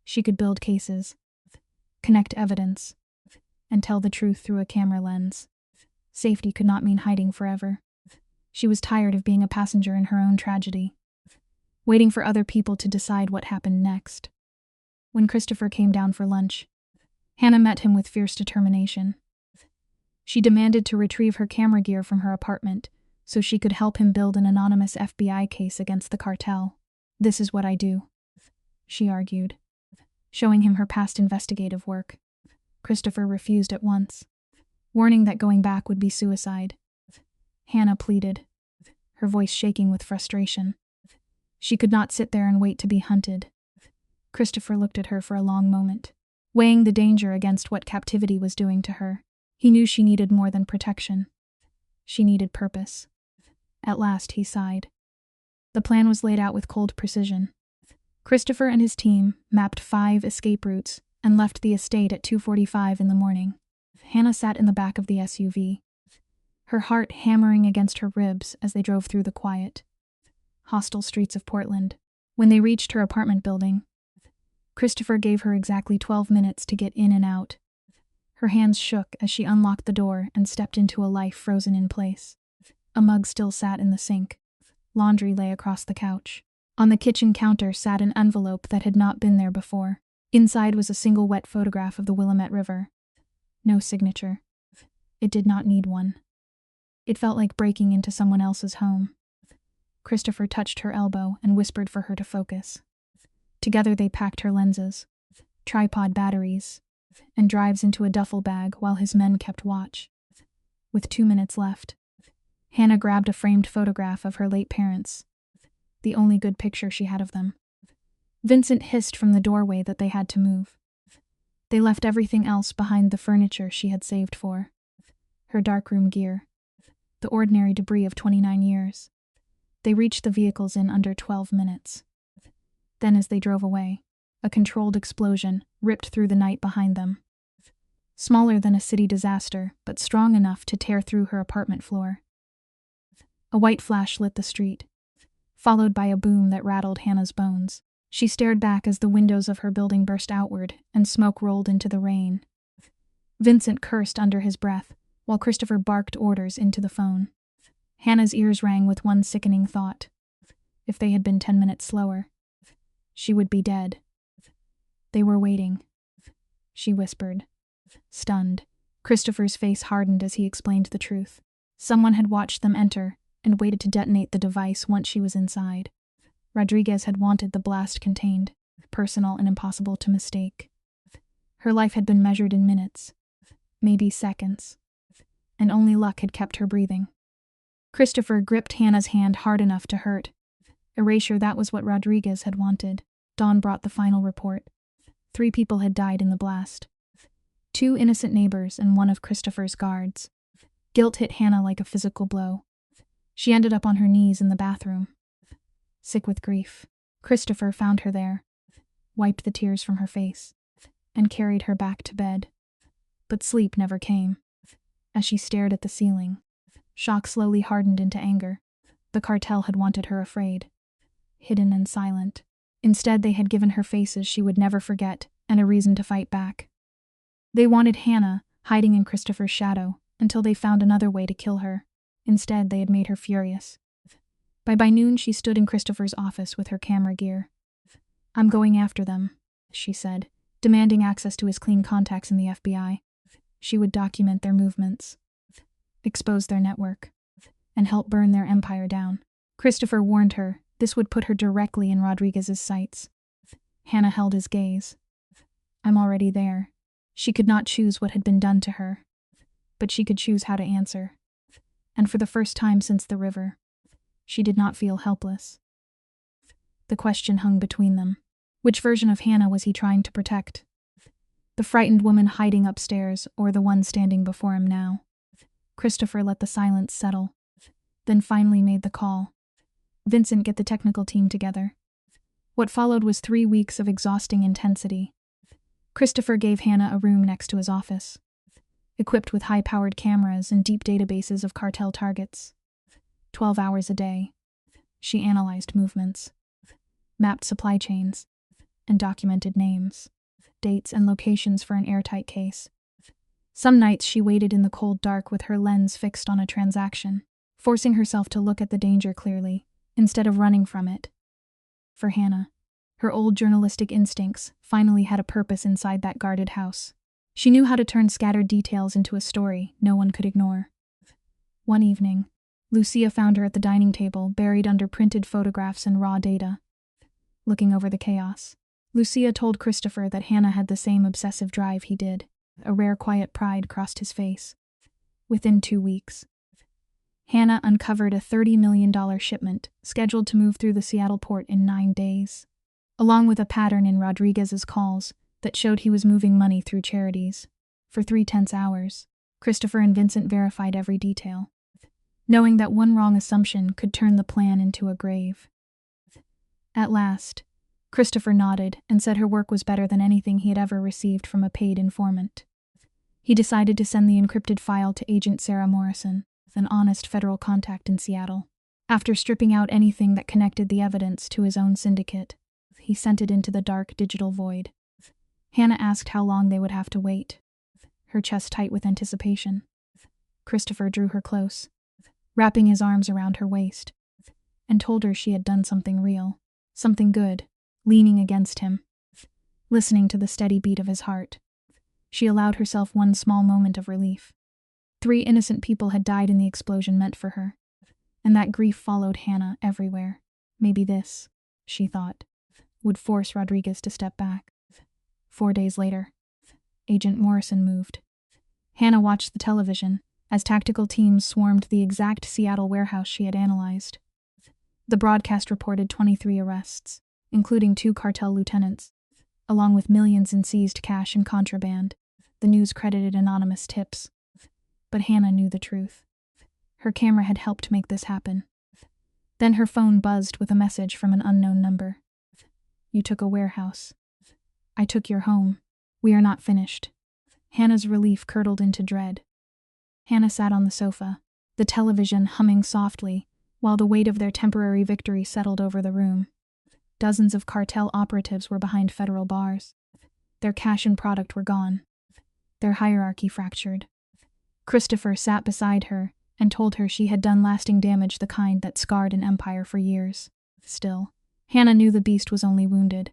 She could build cases, connect evidence, and tell the truth through a camera lens. Safety could not mean hiding forever. She was tired of being a passenger in her own tragedy, waiting for other people to decide what happened next. When Christopher came down for lunch, Hannah met him with fierce determination. She demanded to retrieve her camera gear from her apartment so she could help him build an anonymous FBI case against the cartel. "This is what I do," she argued, showing him her past investigative work. Christopher refused at once, warning that going back would be suicide. Hannah pleaded, her voice shaking with frustration. She could not sit there and wait to be hunted. Christopher looked at her for a long moment, weighing the danger against what captivity was doing to her. He knew she needed more than protection. She needed purpose. At last, he sighed. The plan was laid out with cold precision. Christopher and his team mapped 5 escape routes and left the estate at 2:45 in the morning. Hannah sat in the back of the SUV, her heart hammering against her ribs as they drove through the quiet, hostile streets of Portland. When they reached her apartment building, Christopher gave her exactly 12 minutes to get in and out. Her hands shook as she unlocked the door and stepped into a life frozen in place. A mug still sat in the sink. Laundry lay across the couch. On the kitchen counter sat an envelope that had not been there before. Inside was a single wet photograph of the Willamette River. No signature. It did not need one. It felt like breaking into someone else's home. Christopher touched her elbow and whispered for her to focus. Together they packed her lenses, tripod batteries, and drives into a duffel bag while his men kept watch. With 2 minutes left, Hannah grabbed a framed photograph of her late parents, the only good picture she had of them. Vincent hissed from the doorway that they had to move. They left everything else behind: the furniture she had saved for, her darkroom gear, the ordinary debris of 29 years. They reached the vehicles in under 12 minutes. Then, as they drove away, a controlled explosion ripped through the night behind them. Smaller than a city disaster, but strong enough to tear through her apartment floor. A white flash lit the street, followed by a boom that rattled Hannah's bones. She stared back as the windows of her building burst outward and smoke rolled into the rain. Vincent cursed under his breath, while Christopher barked orders into the phone. Hannah's ears rang with one sickening thought. If they had been 10 minutes slower, she would be dead. They were waiting, she whispered, stunned. Christopher's face hardened as he explained the truth. Someone had watched them enter and waited to detonate the device once she was inside. Rodriguez had wanted the blast contained, personal and impossible to mistake. Her life had been measured in minutes, maybe seconds, and only luck had kept her breathing. Christopher gripped Hannah's hand hard enough to hurt. Erasure, that was what Rodriguez had wanted. Dawn brought the final report. 3 people had died in the blast. 2 innocent neighbors and 1 of Christopher's guards. Guilt hit Hannah like a physical blow. She ended up on her knees in the bathroom, sick with grief. Christopher found her there, wiped the tears from her face, and carried her back to bed. But sleep never came. As she stared at the ceiling, shock slowly hardened into anger. The cartel had wanted her afraid, hidden and silent. Instead, they had given her faces she would never forget and a reason to fight back. They wanted Hannah, hiding in Christopher's shadow, until they found another way to kill her. Instead, they had made her furious. By noon, she stood in Christopher's office with her camera gear. "I'm going after them," she said, demanding access to his clean contacts in the FBI. She would document their movements, expose their network, and help burn their empire down. Christopher warned her this would put her directly in Rodriguez's sights. Hannah held his gaze. "I'm already there." She could not choose what had been done to her, but she could choose how to answer. And for the first time since the river, she did not feel helpless. The question hung between them. Which version of Hannah was he trying to protect? The frightened woman hiding upstairs, or the one standing before him now? Christopher let the silence settle, then finally made the call. "Vincent, get the technical team together." What followed was 3 weeks of exhausting intensity. Christopher gave Hannah a room next to his office, equipped with high-powered cameras and deep databases of cartel targets. 12 hours a day, she analyzed movements, mapped supply chains, and documented names, dates, and locations for an airtight case. Some nights she waited in the cold dark with her lens fixed on a transaction, forcing herself to look at the danger clearly, instead of running from it. For Hannah, her old journalistic instincts finally had a purpose inside that guarded house. She knew how to turn scattered details into a story no one could ignore. One evening, Lucia found her at the dining table, buried under printed photographs and raw data. Looking over the chaos, Lucia told Christopher that Hannah had the same obsessive drive he did. A rare quiet pride crossed his face. Within 2 weeks, Hannah uncovered a $30 million shipment scheduled to move through the Seattle port in 9 days, along with a pattern in Rodriguez's calls that showed he was moving money through charities. For 3 tense hours, Christopher and Vincent verified every detail, knowing that one wrong assumption could turn the plan into a grave. At last, Christopher nodded and said her work was better than anything he had ever received from a paid informant. He decided to send the encrypted file to Agent Sarah Morrison, an honest federal contact in Seattle. After stripping out anything that connected the evidence to his own syndicate, he sent it into the dark digital void. Hannah asked how long they would have to wait, her chest tight with anticipation. Christopher drew her close, wrapping his arms around her waist, and told her she had done something real, something good. Leaning against him, listening to the steady beat of his heart, she allowed herself one small moment of relief. 3 innocent people had died in the explosion meant for her, and that grief followed Hannah everywhere. Maybe this, she thought, would force Rodriguez to step back. 4 days later, Agent Morrison moved. Hannah watched the television as tactical teams swarmed the exact Seattle warehouse she had analyzed. The broadcast reported 23 arrests, including 2 cartel lieutenants, along with millions in seized cash and contraband. The news credited anonymous tips, but Hannah knew the truth. Her camera had helped make this happen. Then her phone buzzed with a message from an unknown number. "You took a warehouse. I took your home. We are not finished." Hannah's relief curdled into dread. Hannah sat on the sofa, the television humming softly, while the weight of their temporary victory settled over the room. Dozens of cartel operatives were behind federal bars. Their cash and product were gone, their hierarchy fractured. Christopher sat beside her and told her she had done lasting damage, the kind that scarred an empire for years. Still, Hannah knew the beast was only wounded.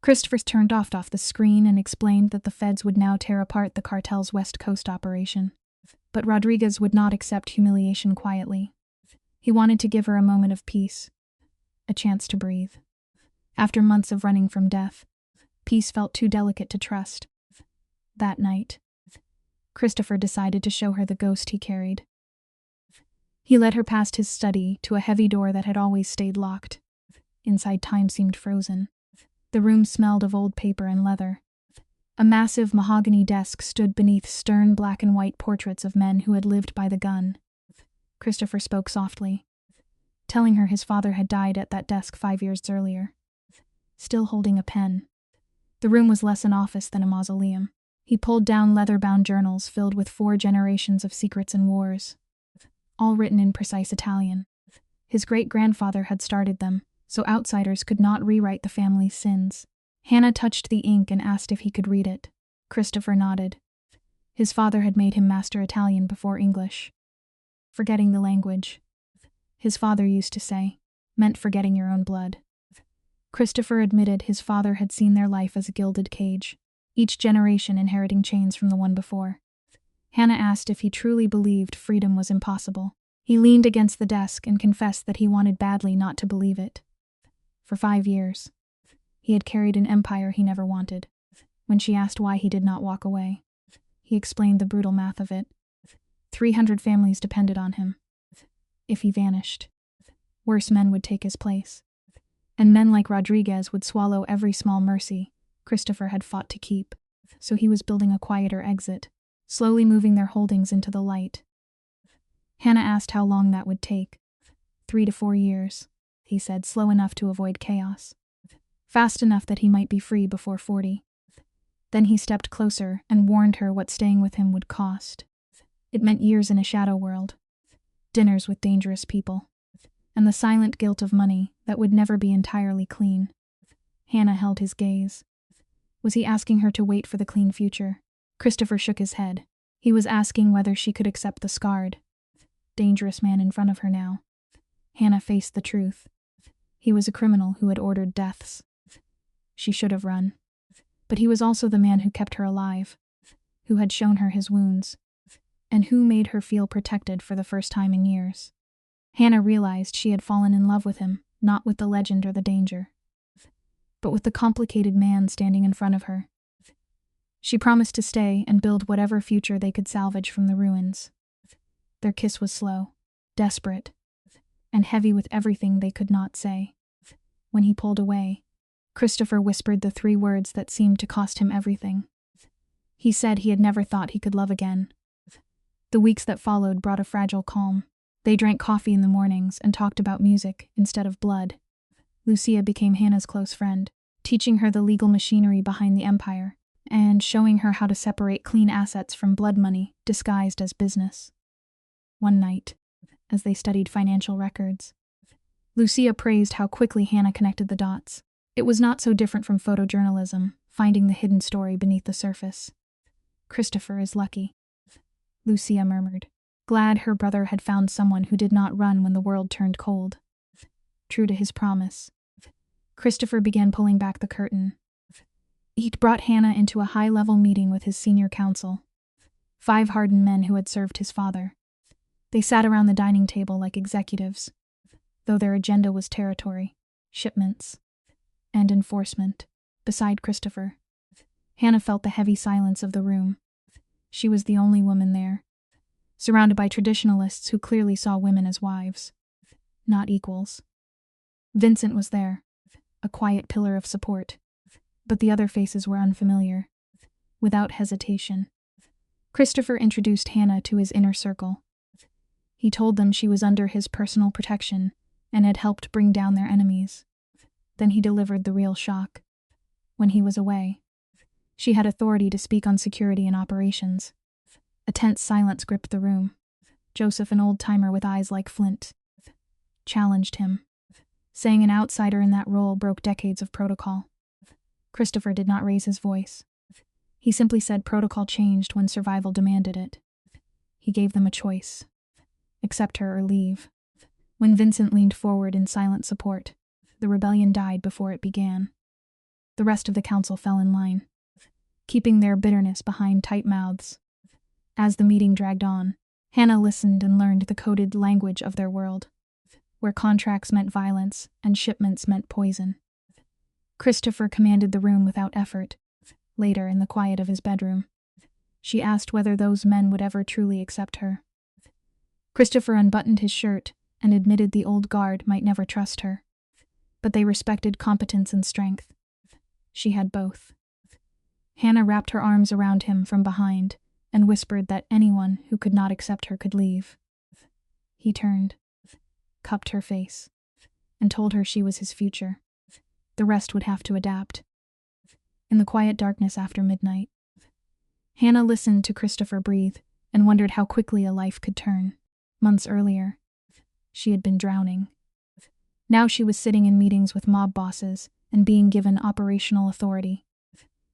Christopher turned off the screen and explained that the feds would now tear apart the cartel's West Coast operation. But Rodriguez would not accept humiliation quietly. He wanted to give her a moment of peace, a chance to breathe. After months of running from death, peace felt too delicate to trust. That night, Christopher decided to show her the ghost he carried. He led her past his study to a heavy door that had always stayed locked. Inside, time seemed frozen. The room smelled of old paper and leather. A massive mahogany desk stood beneath stern black and white portraits of men who had lived by the gun. Christopher spoke softly, telling her his father had died at that desk 5 years earlier, still holding a pen. The room was less an office than a mausoleum. He pulled down leather-bound journals filled with 4 generations of secrets and wars, all written in precise Italian. His great-grandfather had started them, so outsiders could not rewrite the family's sins. Hannah touched the ink and asked if he could read it. Christopher nodded. His father had made him master Italian before English. Forgetting the language, his father used to say, meant forgetting your own blood. Christopher admitted his father had seen their life as a gilded cage, each generation inheriting chains from the one before. Hannah asked if he truly believed freedom was impossible. He leaned against the desk and confessed that he wanted badly not to believe it. For 5 years, he had carried an empire he never wanted. When she asked why he did not walk away, he explained the brutal math of it. 300 families depended on him. If he vanished, worse men would take his place. And men like Rodriguez would swallow every small mercy Christopher had fought to keep. So he was building a quieter exit, slowly moving their holdings into the light. Hannah asked how long that would take. 3 to 4 years, he said, slow enough to avoid chaos. Fast enough that he might be free before 40. Then he stepped closer and warned her what staying with him would cost. It meant years in a shadow world, dinners with dangerous people, and the silent guilt of money that would never be entirely clean. Hannah held his gaze. Was he asking her to wait for the clean future? Christopher shook his head. He was asking whether she could accept the scarred, dangerous man in front of her now. Hannah faced the truth. He was a criminal who had ordered deaths. She should have run. But he was also the man who kept her alive, who had shown her his wounds, and who made her feel protected for the first time in years. Hannah realized she had fallen in love with him, not with the legend or the danger, but with the complicated man standing in front of her. She promised to stay and build whatever future they could salvage from the ruins. Their kiss was slow, desperate, and heavy with everything they could not say. When he pulled away, Christopher whispered the 3 words that seemed to cost him everything. He said he had never thought he could love again. The weeks that followed brought a fragile calm. They drank coffee in the mornings and talked about music instead of blood. Lucia became Hannah's close friend, teaching her the legal machinery behind the empire, and showing her how to separate clean assets from blood money disguised as business. One night, as they studied financial records, Lucia praised how quickly Hannah connected the dots. It was not so different from photojournalism, finding the hidden story beneath the surface. Christopher is lucky, Lucia murmured, glad her brother had found someone who did not run when the world turned cold. True to his promise, Christopher began pulling back the curtain. He'd brought Hannah into a high-level meeting with his senior counsel, 5 hardened men who had served his father. They sat around the dining table like executives, though their agenda was territory, shipments, and enforcement. Beside Christopher, Hannah felt the heavy silence of the room. She was the only woman there, surrounded by traditionalists who clearly saw women as wives, not equals. Vincent was there, a quiet pillar of support, but the other faces were unfamiliar. Without hesitation, Christopher introduced Hannah to his inner circle. He told them she was under his personal protection and had helped bring down their enemies. Then he delivered the real shock. When he was away, she had authority to speak on security and operations. A tense silence gripped the room. Joseph, an old-timer with eyes like flint, challenged him, saying an outsider in that role broke decades of protocol. Christopher did not raise his voice. He simply said protocol changed when survival demanded it. He gave them a choice: accept her or leave. When Vincent leaned forward in silent support, the rebellion died before it began. The rest of the council fell in line, keeping their bitterness behind tight mouths. As the meeting dragged on, Hannah listened and learned the coded language of their world, where contracts meant violence and shipments meant poison. Christopher commanded the room without effort. Later, in the quiet of his bedroom, she asked whether those men would ever truly accept her. Christopher unbuttoned his shirt and admitted the old guard might never trust her, but they respected competence and strength. She had both. Hannah wrapped her arms around him from behind and whispered that anyone who could not accept her could leave. He turned, cupped her face, and told her she was his future. The rest would have to adapt. In the quiet darkness after midnight, Hannah listened to Christopher breathe and wondered how quickly a life could turn. Months earlier, she had been drowning. Now she was sitting in meetings with mob bosses and being given operational authority.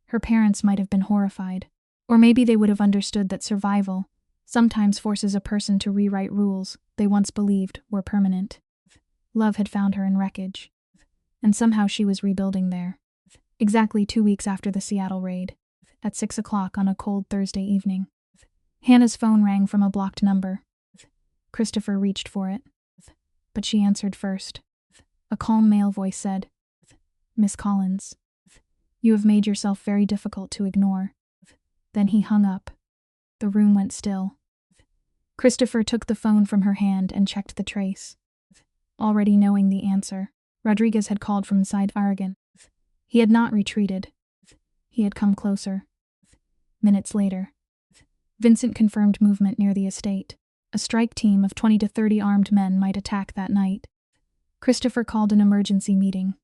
Her parents might have been horrified, or maybe they would have understood that survival sometimes forces a person to rewrite rules they once believed were permanent. Love had found her in wreckage, and somehow she was rebuilding there. Exactly 2 weeks after the Seattle raid, at 6 o'clock on a cold Thursday evening, Hannah's phone rang from a blocked number. Christopher reached for it, but she answered first. A calm male voice said, "Miss Collins, you have made yourself very difficult to ignore." Then he hung up. The room went still. Christopher took the phone from her hand and checked the trace. Already knowing the answer, Rodriguez had called from inside Aragon. He had not retreated. He had come closer. Minutes later, Vincent confirmed movement near the estate. A strike team of 20 to 30 armed men might attack that night. Christopher called an emergency meeting,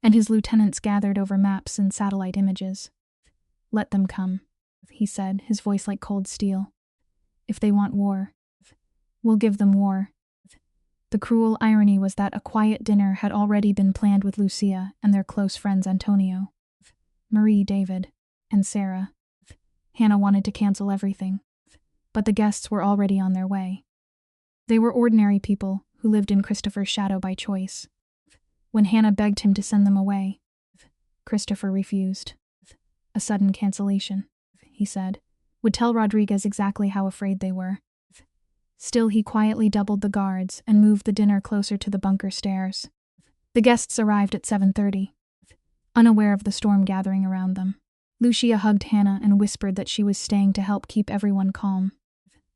and his lieutenants gathered over maps and satellite images. "Let them come," he said, his voice like cold steel. "If they want war, we'll give them war." The cruel irony was that a quiet dinner had already been planned with Lucia and their close friends Antonio, Marie, David, and Sarah. Hannah wanted to cancel everything, but the guests were already on their way. They were ordinary people who lived in Christopher's shadow by choice. When Hannah begged him to send them away, Christopher refused. A sudden cancellation, he said, would tell Rodriguez exactly how afraid they were. Still, he quietly doubled the guards and moved the dinner closer to the bunker stairs. The guests arrived at 7:30, unaware of the storm gathering around them. Lucia hugged Hannah and whispered that she was staying to help keep everyone calm.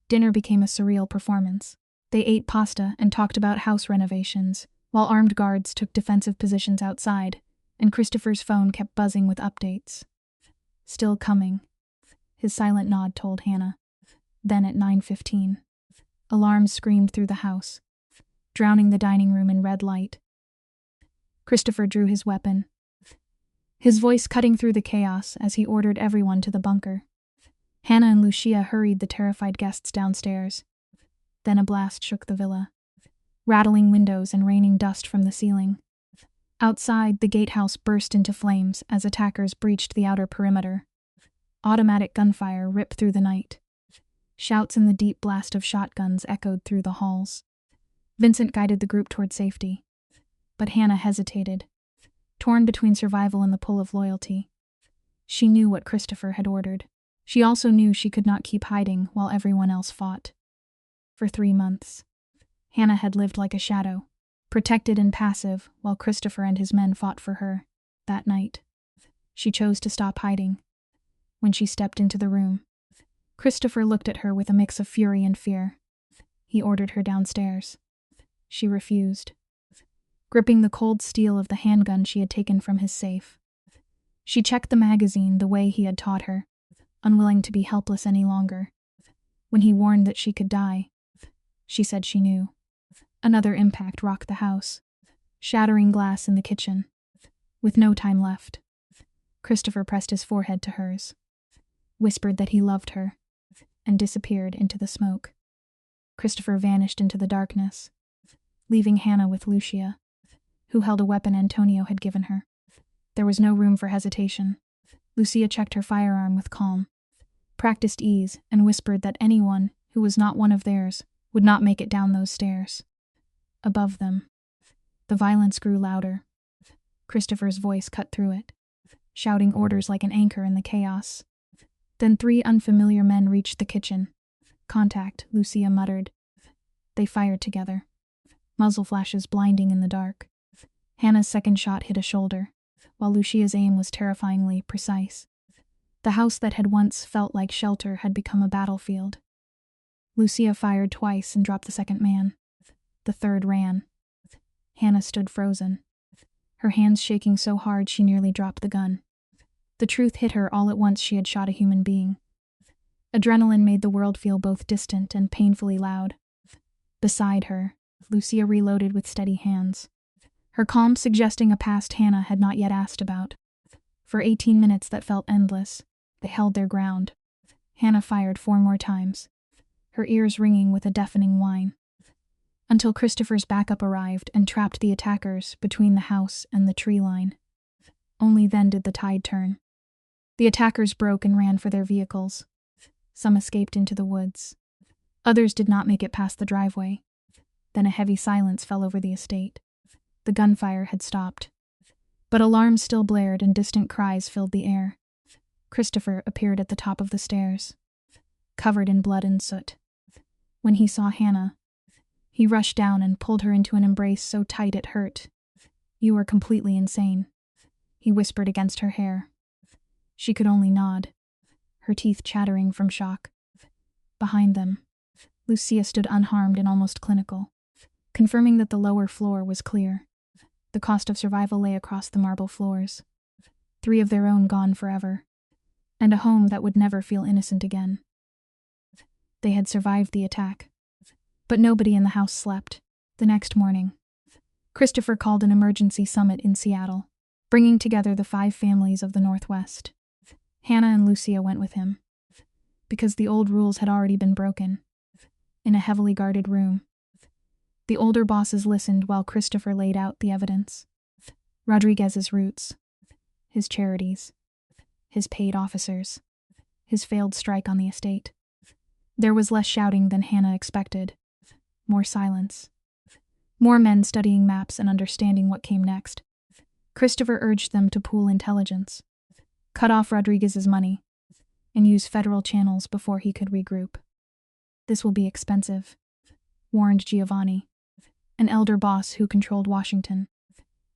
Dinner became a surreal performance. They ate pasta and talked about house renovations, while armed guards took defensive positions outside, and Christopher's phone kept buzzing with updates. "Still coming," his silent nod told Hannah. Then at 9:15, alarms screamed through the house, drowning the dining room in red light. Christopher drew his weapon, his voice cutting through the chaos as he ordered everyone to the bunker. Hannah and Lucia hurried the terrified guests downstairs. Then a blast shook the villa, rattling windows and raining dust from the ceiling. Outside, the gatehouse burst into flames as attackers breached the outer perimeter. Automatic gunfire ripped through the night. Shouts and the deep blast of shotguns echoed through the halls. Vincent guided the group toward safety, but Hannah hesitated, torn between survival and the pull of loyalty. She knew what Christopher had ordered. She also knew she could not keep hiding while everyone else fought. For 3 months, Hannah had lived like a shadow, protected and passive, while Christopher and his men fought for her. That night, she chose to stop hiding. When she stepped into the room, Christopher looked at her with a mix of fury and fear. He ordered her downstairs. She refused, gripping the cold steel of the handgun she had taken from his safe. She checked the magazine the way he had taught her, unwilling to be helpless any longer. When he warned that she could die, she said she knew. Another impact rocked the house, shattering glass in the kitchen. With no time left, Christopher pressed his forehead to hers, whispered that he loved her, and disappeared into the smoke. Christopher vanished into the darkness, leaving Hannah with Lucia, who held a weapon Antonio had given her. There was no room for hesitation. Lucia checked her firearm with calm, practiced ease, and whispered that anyone who was not one of theirs would not make it down those stairs. Above them, the violence grew louder. Christopher's voice cut through it, shouting orders like an anchor in the chaos. Then 3 unfamiliar men reached the kitchen. "Contact," Lucia muttered. They fired together, muzzle flashes blinding in the dark. Hannah's second shot hit a shoulder, while Lucia's aim was terrifyingly precise. The house that had once felt like shelter had become a battlefield. Lucia fired twice and dropped the second man. The third ran. Hannah stood frozen, her hands shaking so hard she nearly dropped the gun. The truth hit her all at once: she had shot a human being. Adrenaline made the world feel both distant and painfully loud. Beside her, Lucia reloaded with steady hands, her calm suggesting a past Hannah had not yet asked about. For 18 minutes that felt endless, they held their ground. Hannah fired 4 more times, her ears ringing with a deafening whine, until Christopher's backup arrived and trapped the attackers between the house and the tree line. Only then did the tide turn. The attackers broke and ran for their vehicles. Some escaped into the woods. Others did not make it past the driveway. Then a heavy silence fell over the estate. The gunfire had stopped, but alarms still blared and distant cries filled the air. Christopher appeared at the top of the stairs, covered in blood and soot. When he saw Hannah, he rushed down and pulled her into an embrace so tight it hurt. "You are completely insane," he whispered against her hair. She could only nod, her teeth chattering from shock. Behind them, Lucia stood unharmed and almost clinical, confirming that the lower floor was clear. The cost of survival lay across the marble floors. 3 of their own gone forever, and a home that would never feel innocent again. They had survived the attack, but nobody in the house slept. The next morning, Christopher called an emergency summit in Seattle, bringing together the 5 families of the Northwest. Hannah and Lucia went with him, because the old rules had already been broken. In a heavily guarded room, the older bosses listened while Christopher laid out the evidence. Rodriguez's roots, his charities, his paid officers, his failed strike on the estate. There was less shouting than Hannah expected, more silence, more men studying maps and understanding what came next. Christopher urged them to pool intelligence, cut off Rodriguez's money, and use federal channels before he could regroup. This will be expensive, warned Giovanni, an elder boss who controlled Washington.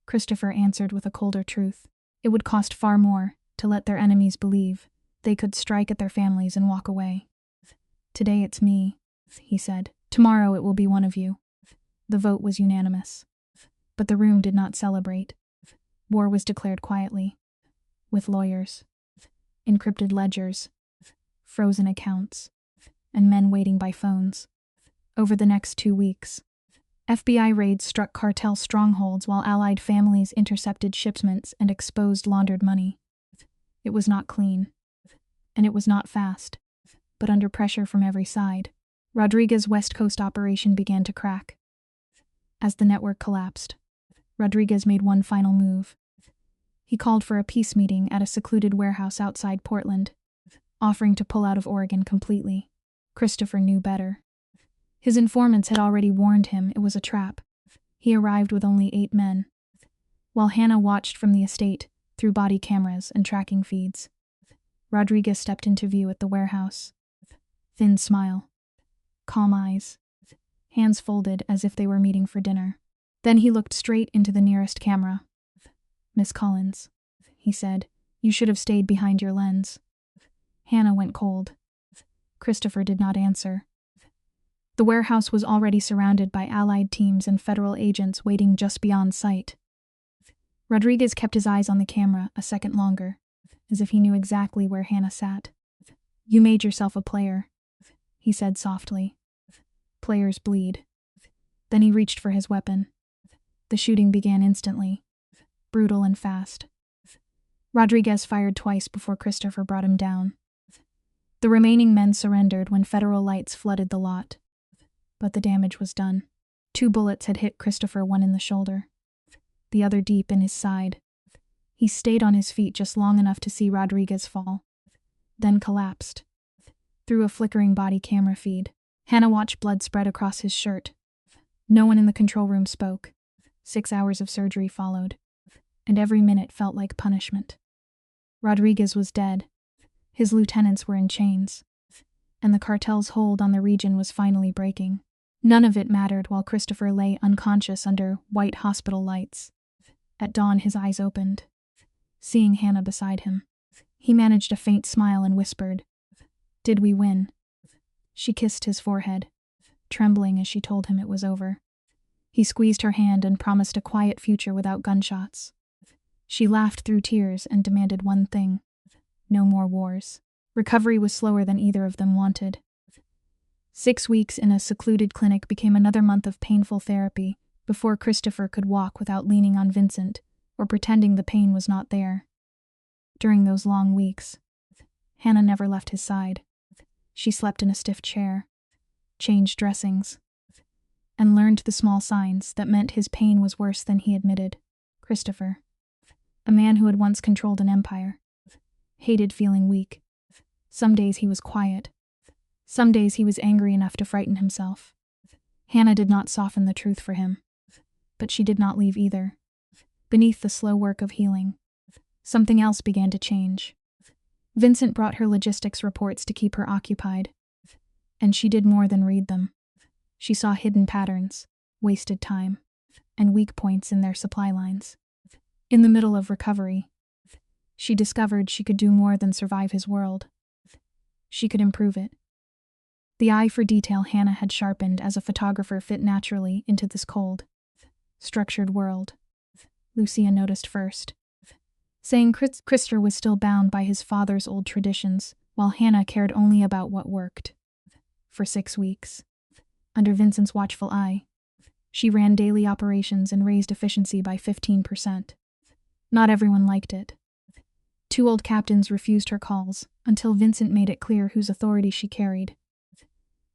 Christopher answered with a colder truth. It would cost far more to let their enemies believe they could strike at their families and walk away. Today it's me, he said. Tomorrow it will be one of you. The vote was unanimous. But the room did not celebrate. War was declared quietly, with lawyers, encrypted ledgers, frozen accounts, and men waiting by phones. Over the next 2 weeks, FBI raids struck cartel strongholds while allied families intercepted shipments and exposed laundered money. It was not clean, and it was not fast, but under pressure from every side, Rodriguez's West Coast operation began to crack. As the network collapsed, Rodriguez made one final move. He called for a peace meeting at a secluded warehouse outside Portland, offering to pull out of Oregon completely. Christopher knew better. His informants had already warned him it was a trap. He arrived with only 8 men, while Hannah watched from the estate through body cameras and tracking feeds. Rodriguez stepped into view at the warehouse. Thin smile, calm eyes, hands folded as if they were meeting for dinner. Then he looked straight into the nearest camera. "Miss Collins," he said, "you should have stayed behind your lens." Hannah went cold. Christopher did not answer. The warehouse was already surrounded by allied teams and federal agents waiting just beyond sight. Rodriguez kept his eyes on the camera a second longer, as if he knew exactly where Hannah sat. "You made yourself a player," he said softly. "Players bleed." Then he reached for his weapon. The shooting began instantly, brutal and fast. Rodriguez fired twice before Christopher brought him down. The remaining men surrendered when federal lights flooded the lot. But the damage was done. 2 bullets had hit Christopher, one in the shoulder, the other deep in his side. He stayed on his feet just long enough to see Rodriguez fall, then collapsed. Through a flickering body camera feed, Hannah watched blood spread across his shirt. No one in the control room spoke. 6 hours of surgery followed, and every minute felt like punishment. Rodriguez was dead. His lieutenants were in chains, and the cartel's hold on the region was finally breaking. None of it mattered while Christopher lay unconscious under white hospital lights. At dawn, his eyes opened, seeing Hannah beside him. He managed a faint smile and whispered, "Did we win?" She kissed his forehead, trembling as she told him it was over. He squeezed her hand and promised a quiet future without gunshots. She laughed through tears and demanded one thing: no more wars. Recovery was slower than either of them wanted. 6 weeks in a secluded clinic became another month of painful therapy before Christopher could walk without leaning on Vincent or pretending the pain was not there. During those long weeks, Hannah never left his side. She slept in a stiff chair, changed dressings, and learned the small signs that meant his pain was worse than he admitted. Christopher, a man who had once controlled an empire, hated feeling weak. Some days he was quiet. Some days he was angry enough to frighten himself. Hannah did not soften the truth for him, but she did not leave either. Beneath the slow work of healing, something else began to change. Vincent brought her logistics reports to keep her occupied, and she did more than read them. She saw hidden patterns, wasted time, and weak points in their supply lines. In the middle of recovery, she discovered she could do more than survive his world. She could improve it. The eye for detail Hannah had sharpened as a photographer fit naturally into this cold, structured world. Lucia noticed first, saying Christopher was still bound by his father's old traditions, while Hannah cared only about what worked. For 6 weeks, under Vincent's watchful eye, she ran daily operations and raised efficiency by 15%. Not everyone liked it. Two old captains refused her calls, until Vincent made it clear whose authority she carried.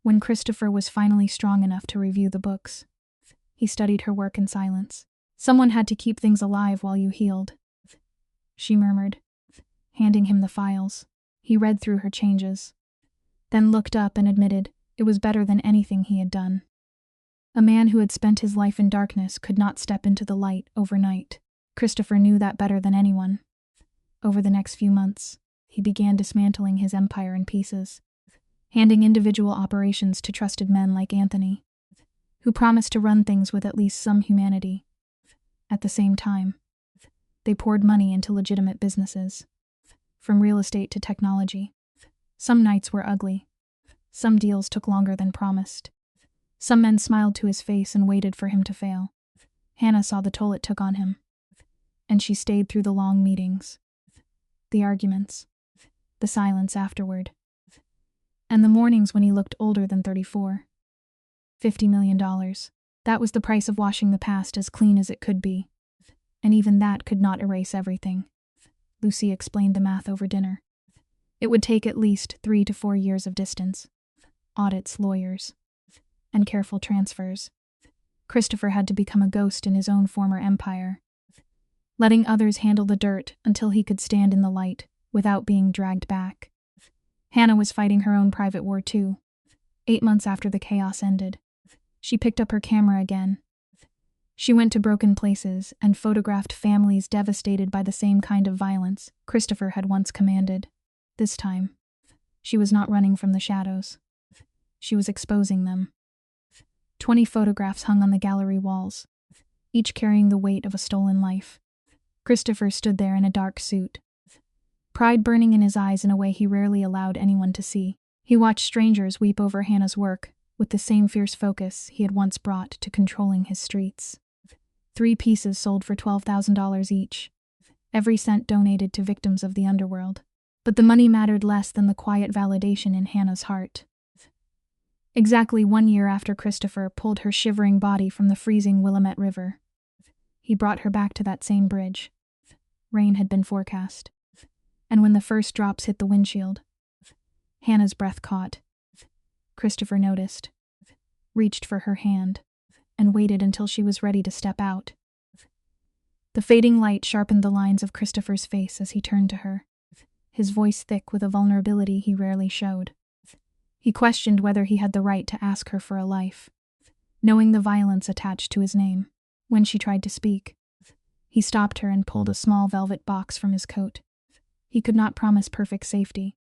When Christopher was finally strong enough to review the books, he studied her work in silence. "Someone had to keep things alive while you healed," she murmured, handing him the files. He read through her changes, then looked up and admitted it was better than anything he had done. A man who had spent his life in darkness could not step into the light overnight. Christopher knew that better than anyone. Over the next few months, he began dismantling his empire in pieces, handing individual operations to trusted men like Anthony, who promised to run things with at least some humanity. At the same time, they poured money into legitimate businesses, from real estate to technology. Some nights were ugly. Some deals took longer than promised. Some men smiled to his face and waited for him to fail. Hannah saw the toll it took on him, and she stayed through the long meetings, the arguments, the silence afterward, and the mornings when he looked older than 34. $50 million. That was the price of washing the past as clean as it could be. And even that could not erase everything. Lucy explained the math over dinner. It would take at least 3 to 4 years of distance, audits, lawyers, and careful transfers. Christopher had to become a ghost in his own former empire, letting others handle the dirt until he could stand in the light without being dragged back. Hannah was fighting her own private war too. 8 months after the chaos ended, she picked up her camera again. She went to broken places and photographed families devastated by the same kind of violence Christopher had once commanded. This time, she was not running from the shadows. She was exposing them. 20 photographs hung on the gallery walls, each carrying the weight of a stolen life. Christopher stood there in a dark suit, pride burning in his eyes in a way he rarely allowed anyone to see. He watched strangers weep over Hannah's work with the same fierce focus he had once brought to controlling his streets. 3 pieces sold for $12,000 each, every cent donated to victims of the underworld. But the money mattered less than the quiet validation in Hannah's heart. Exactly 1 year after Christopher pulled her shivering body from the freezing Willamette River, he brought her back to that same bridge. Rain had been forecast, and when the first drops hit the windshield, Hannah's breath caught. Christopher noticed, reached for her hand, and waited until she was ready to step out. The fading light sharpened the lines of Christopher's face as he turned to her, his voice thick with a vulnerability he rarely showed. He questioned whether he had the right to ask her for a life, knowing the violence attached to his name. When she tried to speak, he stopped her and pulled a small velvet box from his coat. He could not promise perfect safety,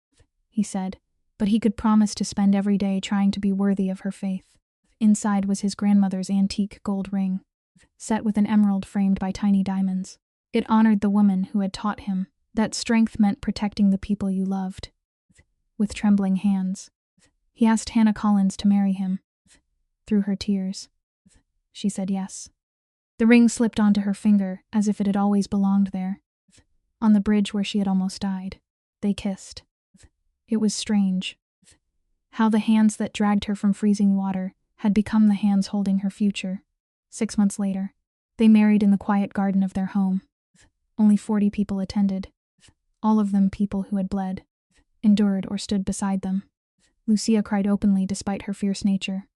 he said, but he could promise to spend every day trying to be worthy of her faith. Inside was his grandmother's antique gold ring, set with an emerald framed by tiny diamonds. It honored the woman who had taught him that strength meant protecting the people you loved. With trembling hands, he asked Hannah Collins to marry him. Through her tears, she said yes. The ring slipped onto her finger as if it had always belonged there. On the bridge where she had almost died, they kissed. It was strange how the hands that dragged her from freezing water had become the hands holding her future. 6 months later, they married in the quiet garden of their home. Only 40 people attended, all of them people who had bled, endured, or stood beside them. Lucia cried openly despite her fierce nature,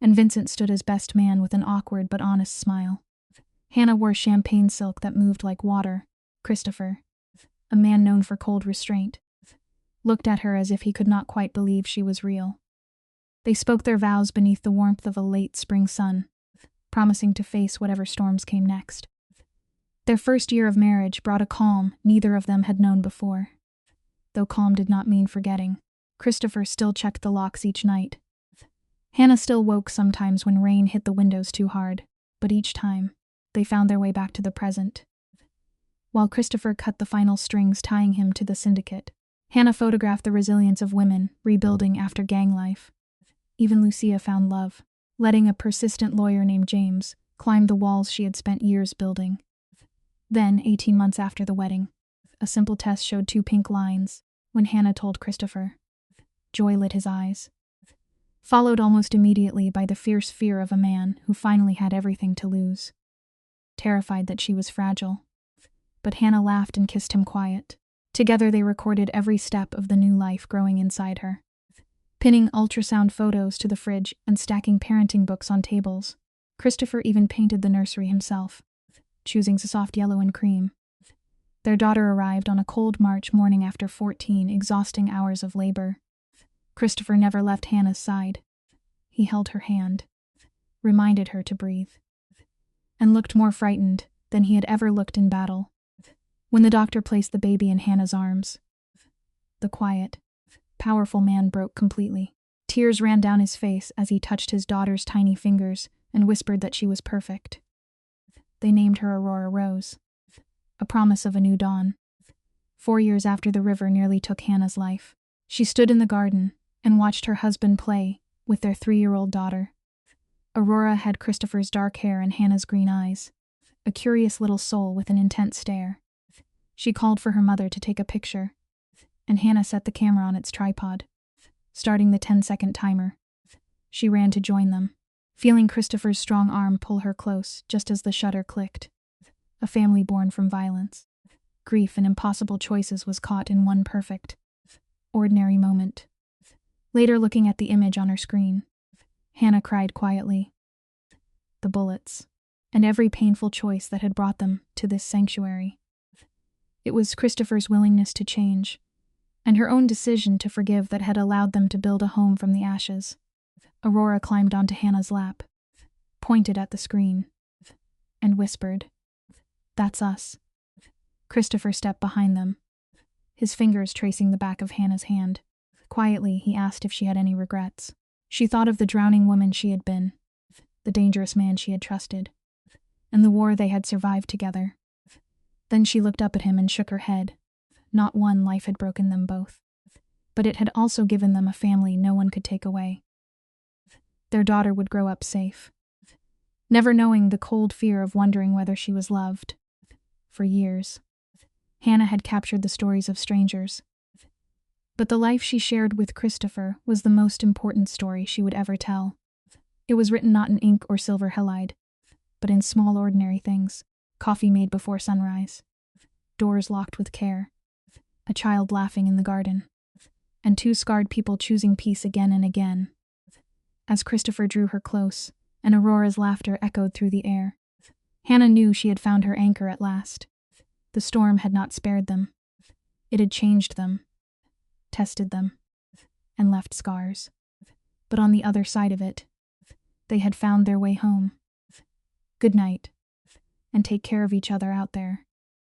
and Vincent stood as best man with an awkward but honest smile. Hannah wore champagne silk that moved like water. Christopher, a man known for cold restraint, looked at her as if he could not quite believe she was real. They spoke their vows beneath the warmth of a late spring sun, promising to face whatever storms came next. Their first year of marriage brought a calm neither of them had known before. Though calm did not mean forgetting, Christopher still checked the locks each night. Hannah still woke sometimes when rain hit the windows too hard, but each time, they found their way back to the present. While Christopher cut the final strings tying him to the syndicate, Hannah photographed the resilience of women rebuilding after gang life. Even Lucia found love, letting a persistent lawyer named James climb the walls she had spent years building. Then, 18 months after the wedding, a simple test showed 2 pink lines. When Hannah told Christopher, joy lit his eyes, followed almost immediately by the fierce fear of a man who finally had everything to lose. Terrified that she was fragile, but Hannah laughed and kissed him quiet. Together they recorded every step of the new life growing inside her, pinning ultrasound photos to the fridge and stacking parenting books on tables. Christopher even painted the nursery himself, choosing a soft yellow and cream. Their daughter arrived on a cold March morning after 14 exhausting hours of labor. Christopher never left Hannah's side. He held her hand, reminded her to breathe, and looked more frightened than he had ever looked in battle. When the doctor placed the baby in Hannah's arms, the quiet, powerful man broke completely. Tears ran down his face as he touched his daughter's tiny fingers and whispered that she was perfect. They named her Aurora Rose, a promise of a new dawn. 4 years after the river nearly took Hannah's life, she stood in the garden and watched her husband play with their 3-year-old daughter. Aurora had Christopher's dark hair and Hannah's green eyes, a curious little soul with an intense stare. She called for her mother to take a picture, and Hannah set the camera on its tripod, starting the 10-second timer. She ran to join them, feeling Christopher's strong arm pull her close just as the shutter clicked. A family born from violence, grief, and impossible choices was caught in one perfect, ordinary moment. Later, looking at the image on her screen, Hannah cried quietly. The bullets, and every painful choice that had brought them to this sanctuary. It was Christopher's willingness to change, and her own decision to forgive that had allowed them to build a home from the ashes. Aurora climbed onto Hannah's lap, pointed at the screen, and whispered, "That's us." Christopher stepped behind them, his fingers tracing the back of Hannah's hand. Quietly, he asked if she had any regrets. She thought of the drowning woman she had been, the dangerous man she had trusted, and the war they had survived together. Then she looked up at him and shook her head. Not one life had broken them both, but it had also given them a family no one could take away. Their daughter would grow up safe, never knowing the cold fear of wondering whether she was loved. For years, Hannah had captured the stories of strangers, but the life she shared with Christopher was the most important story she would ever tell. It was written not in ink or silver halide, but in small ordinary things. Coffee made before sunrise, doors locked with care, a child laughing in the garden, and 2 scarred people choosing peace again and again. As Christopher drew her close, and Aurora's laughter echoed through the air, Hannah knew she had found her anchor at last. The storm had not spared them. It had changed them, tested them, and left scars. But on the other side of it, they had found their way home. Good night, and take care of each other out there.